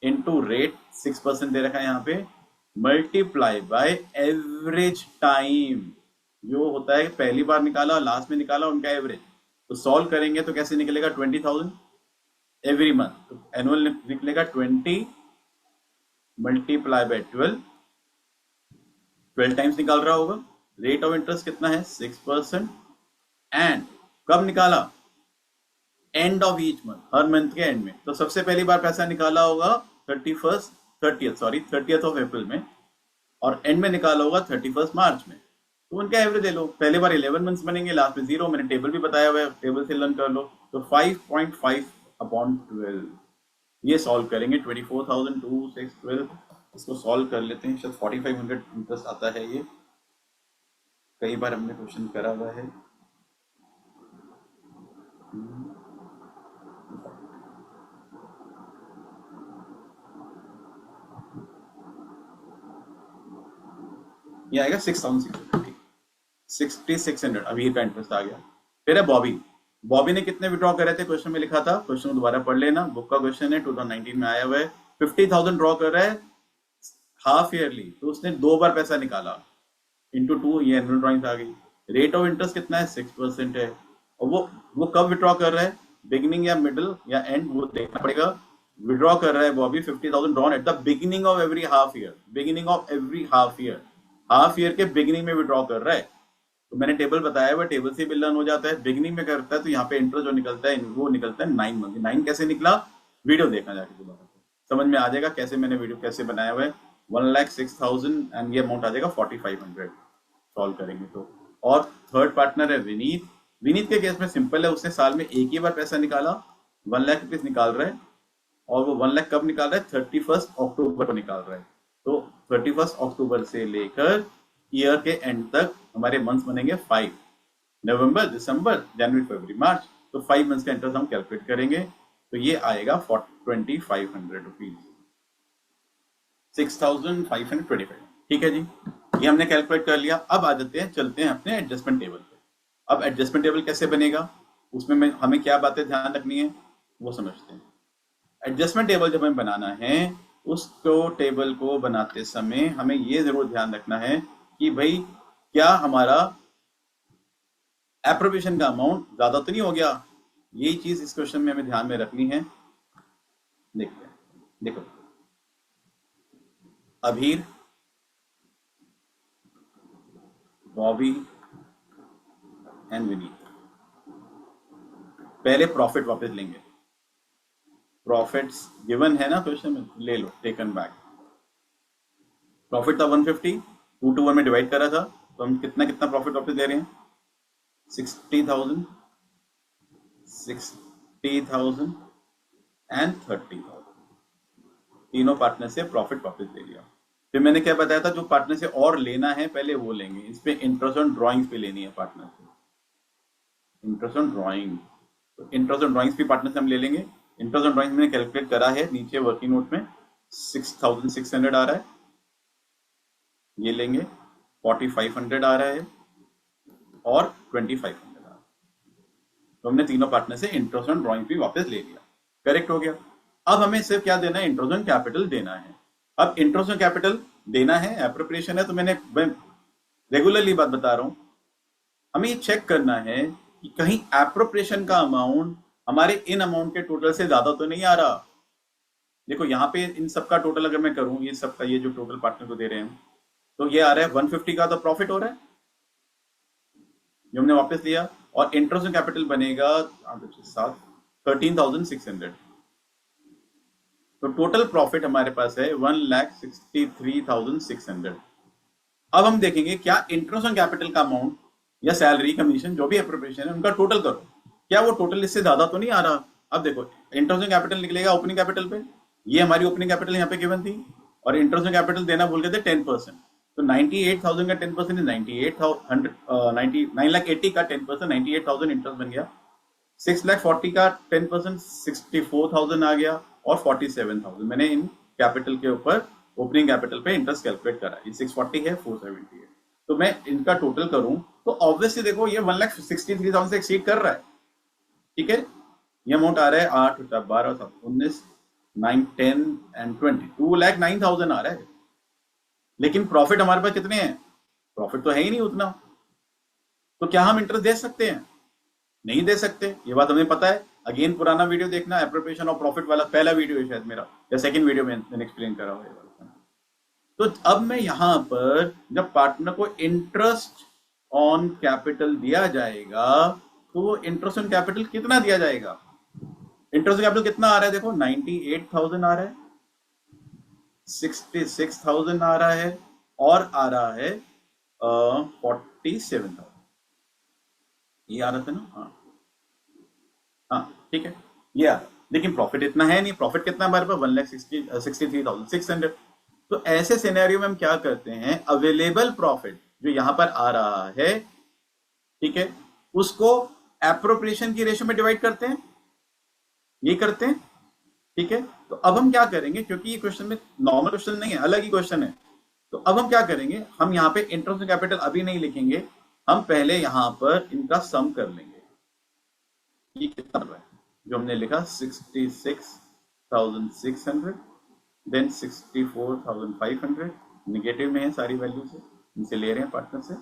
इनटू रेट 6% दे रखा है यहाँ पे, मल्टीप्लाई बाय एवरेज टाइम, जो होता है पहली बार निकाला और लास्ट में निकाला उनका एवरेज। तो सॉल्व करेंगे तो कैसे निकलेगा, 20,000 एवरी मंथ, तो एनुअल निकलेगा 20 मल्टीप्लाई बाय 12 टाइम्स निकाल रहा होगा। रेट ऑफ इंटरेस्ट कितना है, 6%। एंड कब निकाला, and of each month, her month के एंड में। तो सबसे पहली बार पैसा निकाला होगा 30th ऑफ अप्रैल में, और एंड में निकाला होगा 31 मार्च में। तो उनका एवरेज ले लो, पहले बार 11 मंथ्स बनेंगे, लास्ट में 0। मैंने टेबल भी बताया हुआ है, टेबल से लर्न कर लो। तो 5.5/12 ये सॉल्व करेंगे। 24,000 2 6 12, इसको सॉल्व कर लेते हैं, शायद 4,500 इंटरेस्ट आता है। ये कई बार हमने क्वेश्चन करा हुआ है। ये आएगा 6,600, 6,600 अभी का इंटरेस्ट आ गया। फिर है बॉबी। बॉबी ने कितने विड्रॉ करे थे, क्वेश्चन में लिखा था, क्वेश्चन को दोबारा पढ़ लेना, बुक का क्वेश्चन है, 2019 में आया हुआ है। 50,000 ड्रॉ कर रहा है हाफ ईयरली, तो उसने 2 बार पैसा निकाला, इंटू 2, ये एनुअल ड्रॉइंग आ गई। रेट ऑफ इंटरेस्ट कितना है, 6% है। और वो कब विड्रॉ कर रहा है, बिगिनिंग या मिडिल या एंड, वो देखना पड़ेगा। विड्रॉ कर रहा है Bobby 50,000 drawn at the beginning of every half year, beginning of every half year, half year के बिगिनिंग में विड्रॉ कर रहा है। तो मैंने टेबल बताया हुआ, टेबल से भी लर्न हो जाता है। बिगिनिंग में करता है तो यहाँ पे इंटरेस्ट जो निकलता है वो निकलता है 9 मंथ। 9 कैसे निकला, वीडियो देखना जाके दोबारा, समझ में आ जाएगा कैसे मैंने वीडियो कैसे बनाया हुआ है। 1,06,000 एंड ये अमाउंट आ जाएगा 4,500 सॉल्व करेंगे तो। और थर्ड पार्टनर है विनीत। विनीत के केस में सिंपल है, उसने साल में एक ही बार पैसा निकाला, 1 लाख रुपीज निकाल रहा है, और वो 1 लाख कब निकाल रहा है, 31 अक्टूबर को निकाल रहा है। तो 31 अक्टूबर से लेकर ईयर के एंड तक हमारे मंथ्स बनेंगे 5, नवंबर, दिसंबर, जनवरी, फरवरी, मार्च। तो 5 मंथ्स का इंटरेस्ट हम कैलकुलेट करेंगे, तो ये आएगा 2,500 रुपीज, 6,525। ठीक है जी। ये हमने कैलकुलेट कर लिया। अब आ जाते हैं, चलते हैं अपने एडजस्टमेंट टेबल पे। अब एडजस्टमेंट टेबल कैसे बनेगा, उसमें हमें क्या बातें ध्यान रखनी है वो समझते हैं। एडजस्टमेंट टेबल जब हमें बनाना है, उसको टेबल को बनाते समय हमें ये जरूर ध्यान रखना है कि भाई क्या हमारा एप्रोप्रिएशन का अमाउंट ज्यादा तो नहीं हो गया। यही चीज इस क्वेश्चन में हमें ध्यान में रखनी है। देखते हैं, देखो अभीर, बॉबी एंड विनीत पहले प्रॉफिट वापस लेंगे। प्रॉफिट्स गिवन है ना क्वेश्चन में, ले लो, टेकन बैक। प्रॉफिट था 150, 2 to 1 में डिवाइड करा था, तो हम कितना कितना प्रॉफिट वापस ले रहे हैं, 60,000, 60,000 एंड 30,000। तीनों पार्टनर से प्रॉफिट वापस ले लिया। फिर मैंने क्या बताया था, जो पार्टनर से और लेना है पहले वो लेंगे। इस पे इंटरेस्ट ऑन ड्रॉइंग्स पे लेनी है पार्टनर से, इंटरेस्ट ऑन ड्रॉइंग। तो इंटरेस्ट ऑन ड्रॉइंग्स भी पार्टनर से हम ले लेंगे। इंटरेस्ट ऑन ड्रॉइंग्स मैंने कैलकुलेट करा है नीचे वर्किंग नोट में, 6,600 आ रहा है, ये लेंगे। 4,500 आ रहा है और 2,500 आ रहा है। तो हमने तीनों पार्टनर से इंटरेस्ट ऑन ड्रॉइंग भी वापस ले लिया, करेक्ट हो गया। अब हमें सिर्फ क्या देना है, इंटरेस्ट ऑन कैपिटल देना है। अब इंटरेस्ट ऑन कैपिटल देना है, एप्रोप्रिएशन है, तो मैं रेगुलरली बात बता रहा हूं, हमें ये चेक करना है कि कहीं एप्रोप्रिएशन का अमाउंट हमारे इन अमाउंट के टोटल से ज्यादा तो नहीं आ रहा। देखो यहाँ पे इन सबका टोटल अगर मैं करूं, ये सबका, ये जो टोटल पार्टनर को दे रहे हैं, तो ये आ रहा है 150 का तो प्रॉफिट हो रहा है जो हमने वापस लिया, और इंटरेस्ट ऑन कैपिटल बनेगा 13,600। तो टोटल प्रॉफिट हमारे पास है 1,63,600। अब हम देखेंगे क्या इंटरेस्ट ऑन कैपिटल का अमाउंट या सैलरी, कमीशन, जो भी एप्रोप्रिएशन है, उनका टोटल करो, क्या वो टोटल इससे ज्यादा तो नहीं आ रहा। अब देखो इंटरेस्ट ऑन कैपिटल निकलेगा ओपनिंग कैपिटल पे, ये हमारी ओपनिंग कैपिटल यहाँ पे गिवन थी, और इंटरेस्ट ऑन कैपिटल देना भूल गए थे 10%। तो 98,000 का 10% इज 9,80,000 का 10%, 98,000 इंटरेस्ट बन गया। 6,40,000 का 10% 64,000 आ गया, और 47,000 मैंने इन कैपिटल के ऊपर ओपनिंग कैपिटल पे इंटरेस्ट कैलकुलेट करा। ये 640 है, 470 है, तो मैं इनका टोटल करूं तो ऑब्वियसली देखो ये 1,63,000 से एक्सीड कर रहा है। ठीक है, ये अमाउंट आ रहा है 8, 12, 19, 9, 10 एंड 20, 2,09,000 आ रहा है। लेकिन प्रॉफिट हमारे पास कितने हैं, प्रॉफिट तो है ही नहीं उतना, तो क्या हम इंटरेस्ट दे सकते हैं, नहीं दे सकते, ये बात हमें पता है। अगेन पुराना वीडियो देखना, एप्रोप्रिएशन ऑफ प्रॉफिट वाला, पहला वीडियो है शायद मेरा, या सेकंड वीडियो में मैंने एक्सप्लेन करा हुआ है। तो अब मैं यहां पर जब पार्टनर को इंटरेस्ट ऑन कैपिटल दिया जाएगा, तो वो इंटरेस्ट ऑन कैपिटल कितना दिया जाएगा, इंटरेस्ट ऑन कैपिटल कितना आ रहा है, देखो 98,000 आ रहा है, 66,000 आ रहा है, और आ रहा है 47,000। ये आ रहा था ना, हाँ हाँ ठीक है, ये आ रहा। लेकिन प्रॉफिट इतना है नहीं, प्रॉफिट कितना हमारे पास 1,63,600। तो ऐसे सिनेरियो में हम क्या करते हैं, अवेलेबल प्रॉफिट जो यहां पर आ रहा है, ठीक है, उसको एप्रोप्रिएशन की रेशियो में डिवाइड करते हैं, ये करते हैं। ठीक है, तो अब हम क्या करेंगे, क्योंकि ये क्वेश्चन में नॉर्मल क्वेश्चन नहीं है, अलग ही क्वेश्चन है, तो अब हम क्या करेंगे, हम यहाँ पे इंटरेस्ट कैपिटल अभी नहीं लिखेंगे, हम पहले यहां पर इनका सम कर लेंगे। ये कितना है जो हमने लिखा, 66,600, देन 64,500, निगेटिव में है सारी वैल्यू से, इनसे ले रहे हैं पार्टनर से,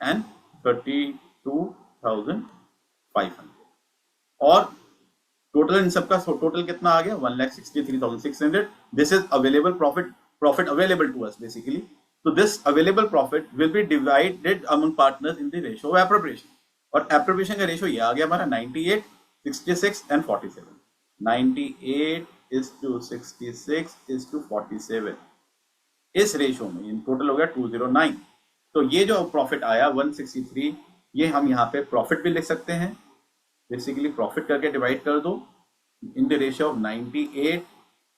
एंड 32,500, और टोटल इन सबका टोटल कितना आ गया, 1,63,600। This is available profit, profit available to us basically. तो this available profit will be divided among partners in the ratio of appropriation, और एप्रोप्रिएशन का रेशियो ये आ गया हमारा 98, 66 एंड 47। 98:66:47, इस रेशियो में इन टोटल हो गया 209। तो ये जो प्रॉफिट आया 163, ये हम यहाँ पे प्रॉफिट भी लिख सकते हैं, बेसिकली प्रॉफिट करके डिवाइड कर दो इन द रेशियो ऑफ 98,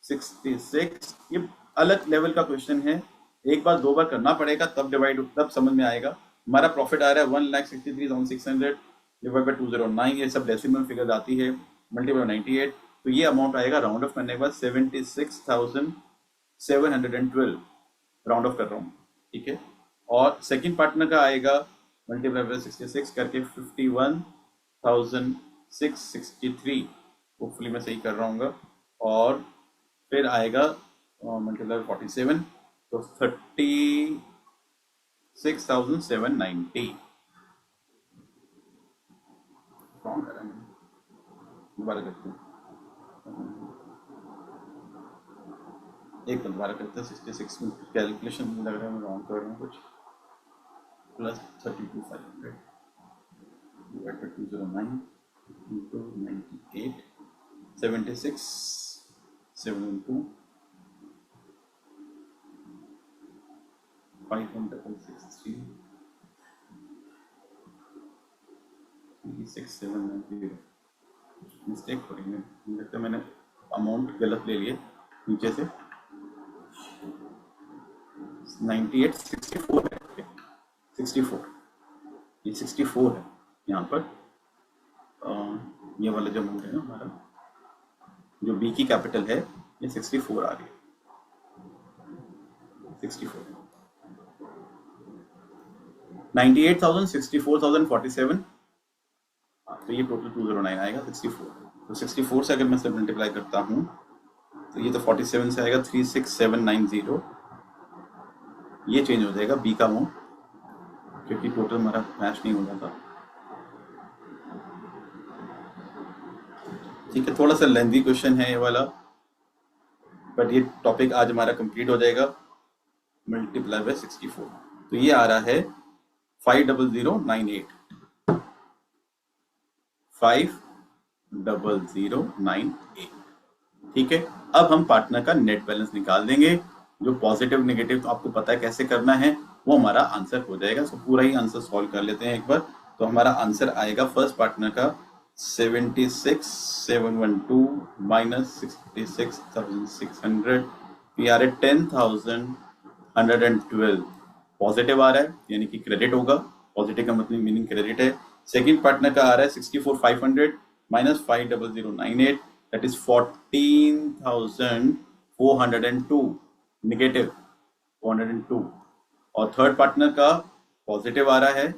66। ये अलग लेवल का क्वेश्चन है, एक बार दो बार करना पड़ेगा, तब डिवाइड, तब समझ में आएगा। हमारा प्रॉफिट आ रहा है 1,63,600 डिवाइड बाय 209, ये सब डेसिमल फिगर आती है, मल्टीप्लाई 98, तो ये अमाउंट आएगा राउंड ऑफ करने के बाद 76,712, राउंड ऑफ कर रहा हूँ, ठीक है। और सेकंड पार्टनर का आएगा मल्टीप्लाई बाय 66 करके 51,663, होपफुली मैं सही कर रहा हूँ, और फिर आएगा मल्टीप्लाई 47 तो 36,790। रॉन्ग करा मैंने, दोबारा करते हैं, एक बार दोबारा करते हैं। 66 में कैलकुलेशन लग रहा है मैं रॉन्ग कर रहा हूँ कुछ, plus 32,500 divide by 209 into 98 76,712 5,663 36,790। Mistake हो रही है, लगता है मैंने अमाउंट गलत ले लिए नीचे से। 98 64 है, 64, ये 64 है यहाँ पर। ये वाला जो अमाउंट है ना हमारा, जो बी की कैपिटल है, ये 64 आ रही है, 64 98,000 64,047, तो ये टोटल 209 आएगा 64। तो 64 से अगर मैं सब मल्टीप्लाई करता हूँ तो ये तो 47 से आएगा 36,790, ये चेंज हो जाएगा बी का अमाउंट, क्योंकि टोटल हमारा मैच नहीं हो जाता। ठीक है, थोड़ा सा लेंथी क्वेश्चन है ये वाला, बट ये टॉपिक आज हमारा कंप्लीट हो जाएगा। मल्टीप्लाई बाय 64, तो ये आ रहा है 50098, 50098। ठीक है, अब हम पार्टनर का नेट बैलेंस निकाल देंगे। जो पॉजिटिव नेगेटिव तो आपको पता है कैसे करना है, वो हमारा आंसर हो जाएगा। तो पूरा ही आंसर सॉल्व कर लेते हैं एक बार। तो हमारा आंसर आएगा फर्स्ट पार्टनर का 76,712 minus 66,600, we are at 10,112। Positive आ रहा है यानी कि क्रेडिट होगा, पॉजिटिव का मतलब मीनिंग क्रेडिट है। सेकंड पार्टनर का आ रहा है 64,500 माइनस 50098, दैट इज 14,402, नेगेटिव 402। और थर्ड पार्टनर का पॉजिटिव आ रहा है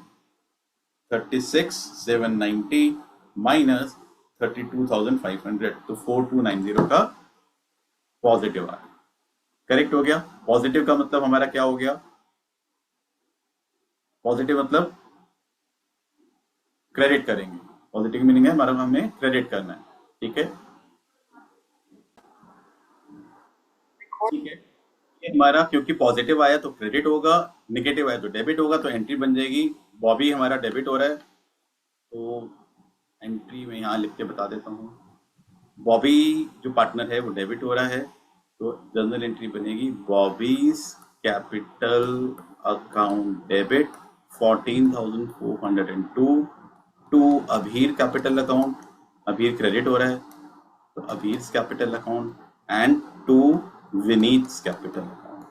36,790 माइनस 32,500, तो 4290 का पॉजिटिव आ रहा है। करेक्ट हो गया। पॉजिटिव का मतलब हमारा क्या हो गया, पॉजिटिव मतलब क्रेडिट करेंगे, पॉजिटिव मीनिंग है हमारा हमें क्रेडिट करना है। ठीक है, ठीक है, ये हमारा क्योंकि पॉजिटिव आया तो क्रेडिट होगा, नेगेटिव आया तो डेबिट होगा, तो एंट्री बन जाएगी बॉबी हमारा डेबिट हो रहा है, तो एंट्री में यहाँ लिख के बता देता हूँ। बॉबी जो पार्टनर है वो डेबिट हो रहा है, तो जर्नल एंट्री बनेगी Bobby's capital account debit 14,402 to Abhir capital account, Abhir credit हो रहा है तो Abhir capital account, and to Vineet capital account.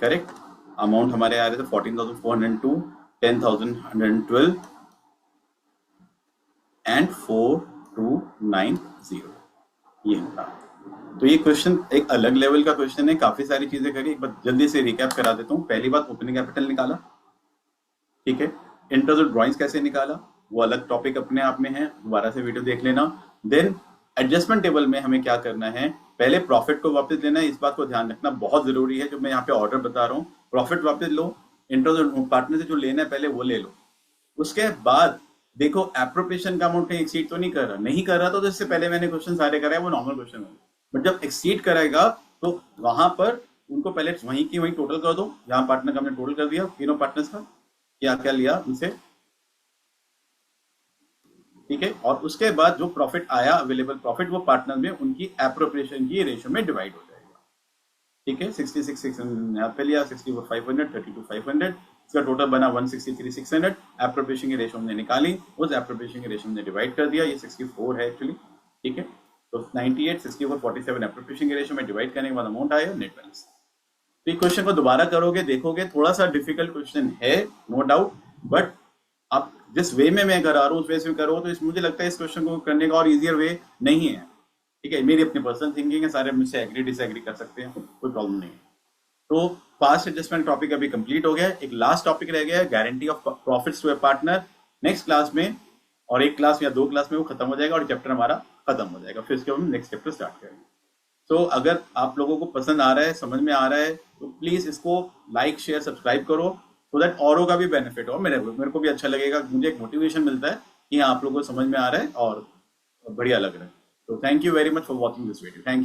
Correct, amount हमारे आ रहे थे 14,402, 10,112 एंड 4290, ये होगा। तो ये क्वेश्चन एक अलग लेवल का क्वेश्चन है, काफी सारी चीजें करी। एक बार जल्दी से रिकैप करा देता हूँ। पहली बात, ओपनिंग कैपिटल निकाला, ठीक है। इंटरेस्ट ड्रॉइंग्स कैसे निकाला वो अलग टॉपिक अपने आप में है, दोबारा से वीडियो देख लेना। देन एडजस्टमेंट टेबल में हमें क्या करना है, पहले प्रॉफिट को वापस लेना है। इस बात को ध्यान रखना बहुत जरूरी है, जो मैं यहाँ पे ऑर्डर बता रहा हूँ। प्रॉफिट वापस लो, इंटरेस्ट पार्टनर से जो लेना है पहले वो ले लो। उसके बाद देखो एप्रोप्रिएशन का अमाउंट कहीं एक्सीड तो नहीं कर रहा, नहीं कर रहा तो इससे पहले मैंने क्वेश्चन सारे कराए वो नॉर्मल क्वेश्चन है, बट जब एक्सीड कराएगा तो वहां पर उनको पहले वहीं की वहीं टोटल कर दो, जहां पार्टनर का हमने टोटल कर दिया तीनों पार्टनर्स का, क्या क्या लिया उनसे, ठीक है। और उसके बाद जो प्रॉफिट आया अवेलेबल प्रॉफिट, वो पार्टनर में उनकी एप्रोप्रिएशन की रेशियो में डिवाइड हो जाएगा, ठीक है। 66,600 यहाँ पे लिया, 64,500, 32,500, इसका टोटल बना 163,600। एप्रोप्रिएशन की रेशियो हमने निकाली, उस एप्रोप्रिएशन की रेशियो हमने डिवाइड कर दिया, ये 64 है एक्चुअली, ठीक है। तो 98, 64, 47 एप्रोप्रिएशन की रेशियो में डिवाइड करने के बाद अमाउंट आया नेट बैलेंस। तो क्वेश्चन को दोबारा करोगे, देखोगे थोड़ा सा डिफिकल्ट क्वेश्चन है नो डाउट, बट आप जिस वे में मैं करा रहा हूँ उस वे से करो तो मुझे लगता है इस क्वेश्चन को करने का और इजियर वे नहीं है, ठीक है। मेरी अपनी पर्सनल थिंकिंग है, सारे मुझसे एग्री डिसएग्री कर सकते हैं, कोई प्रॉब्लम नहीं है, तो फास्ट एडजस्टमेंट टॉपिक अभी कंप्लीट हो गया। एक लास्ट टॉपिक रह गया है, guarantee of profits to a partner. Next class में और एक क्लास या 2 क्लास में वो खत्म हो जाएगा और चैप्टर हमारा खत्म हो जाएगा, फिर इसके बाद हम नेक्स्ट चैप्टर स्टार्ट करेंगे। तो अगर आप लोगों को पसंद आ रहा है, समझ में आ रहा है, तो प्लीज इसको लाइक शेयर सब्सक्राइब करो, सो दैट औरों का भी बेनिफिट हो, मेरे को भी अच्छा लगेगा, मुझे एक मोटिवेशन मिलता है कि हाँ आप लोगों को समझ में आ रहा है और बढ़िया लग रहा है। तो thank you very much for watching this video. Thank you.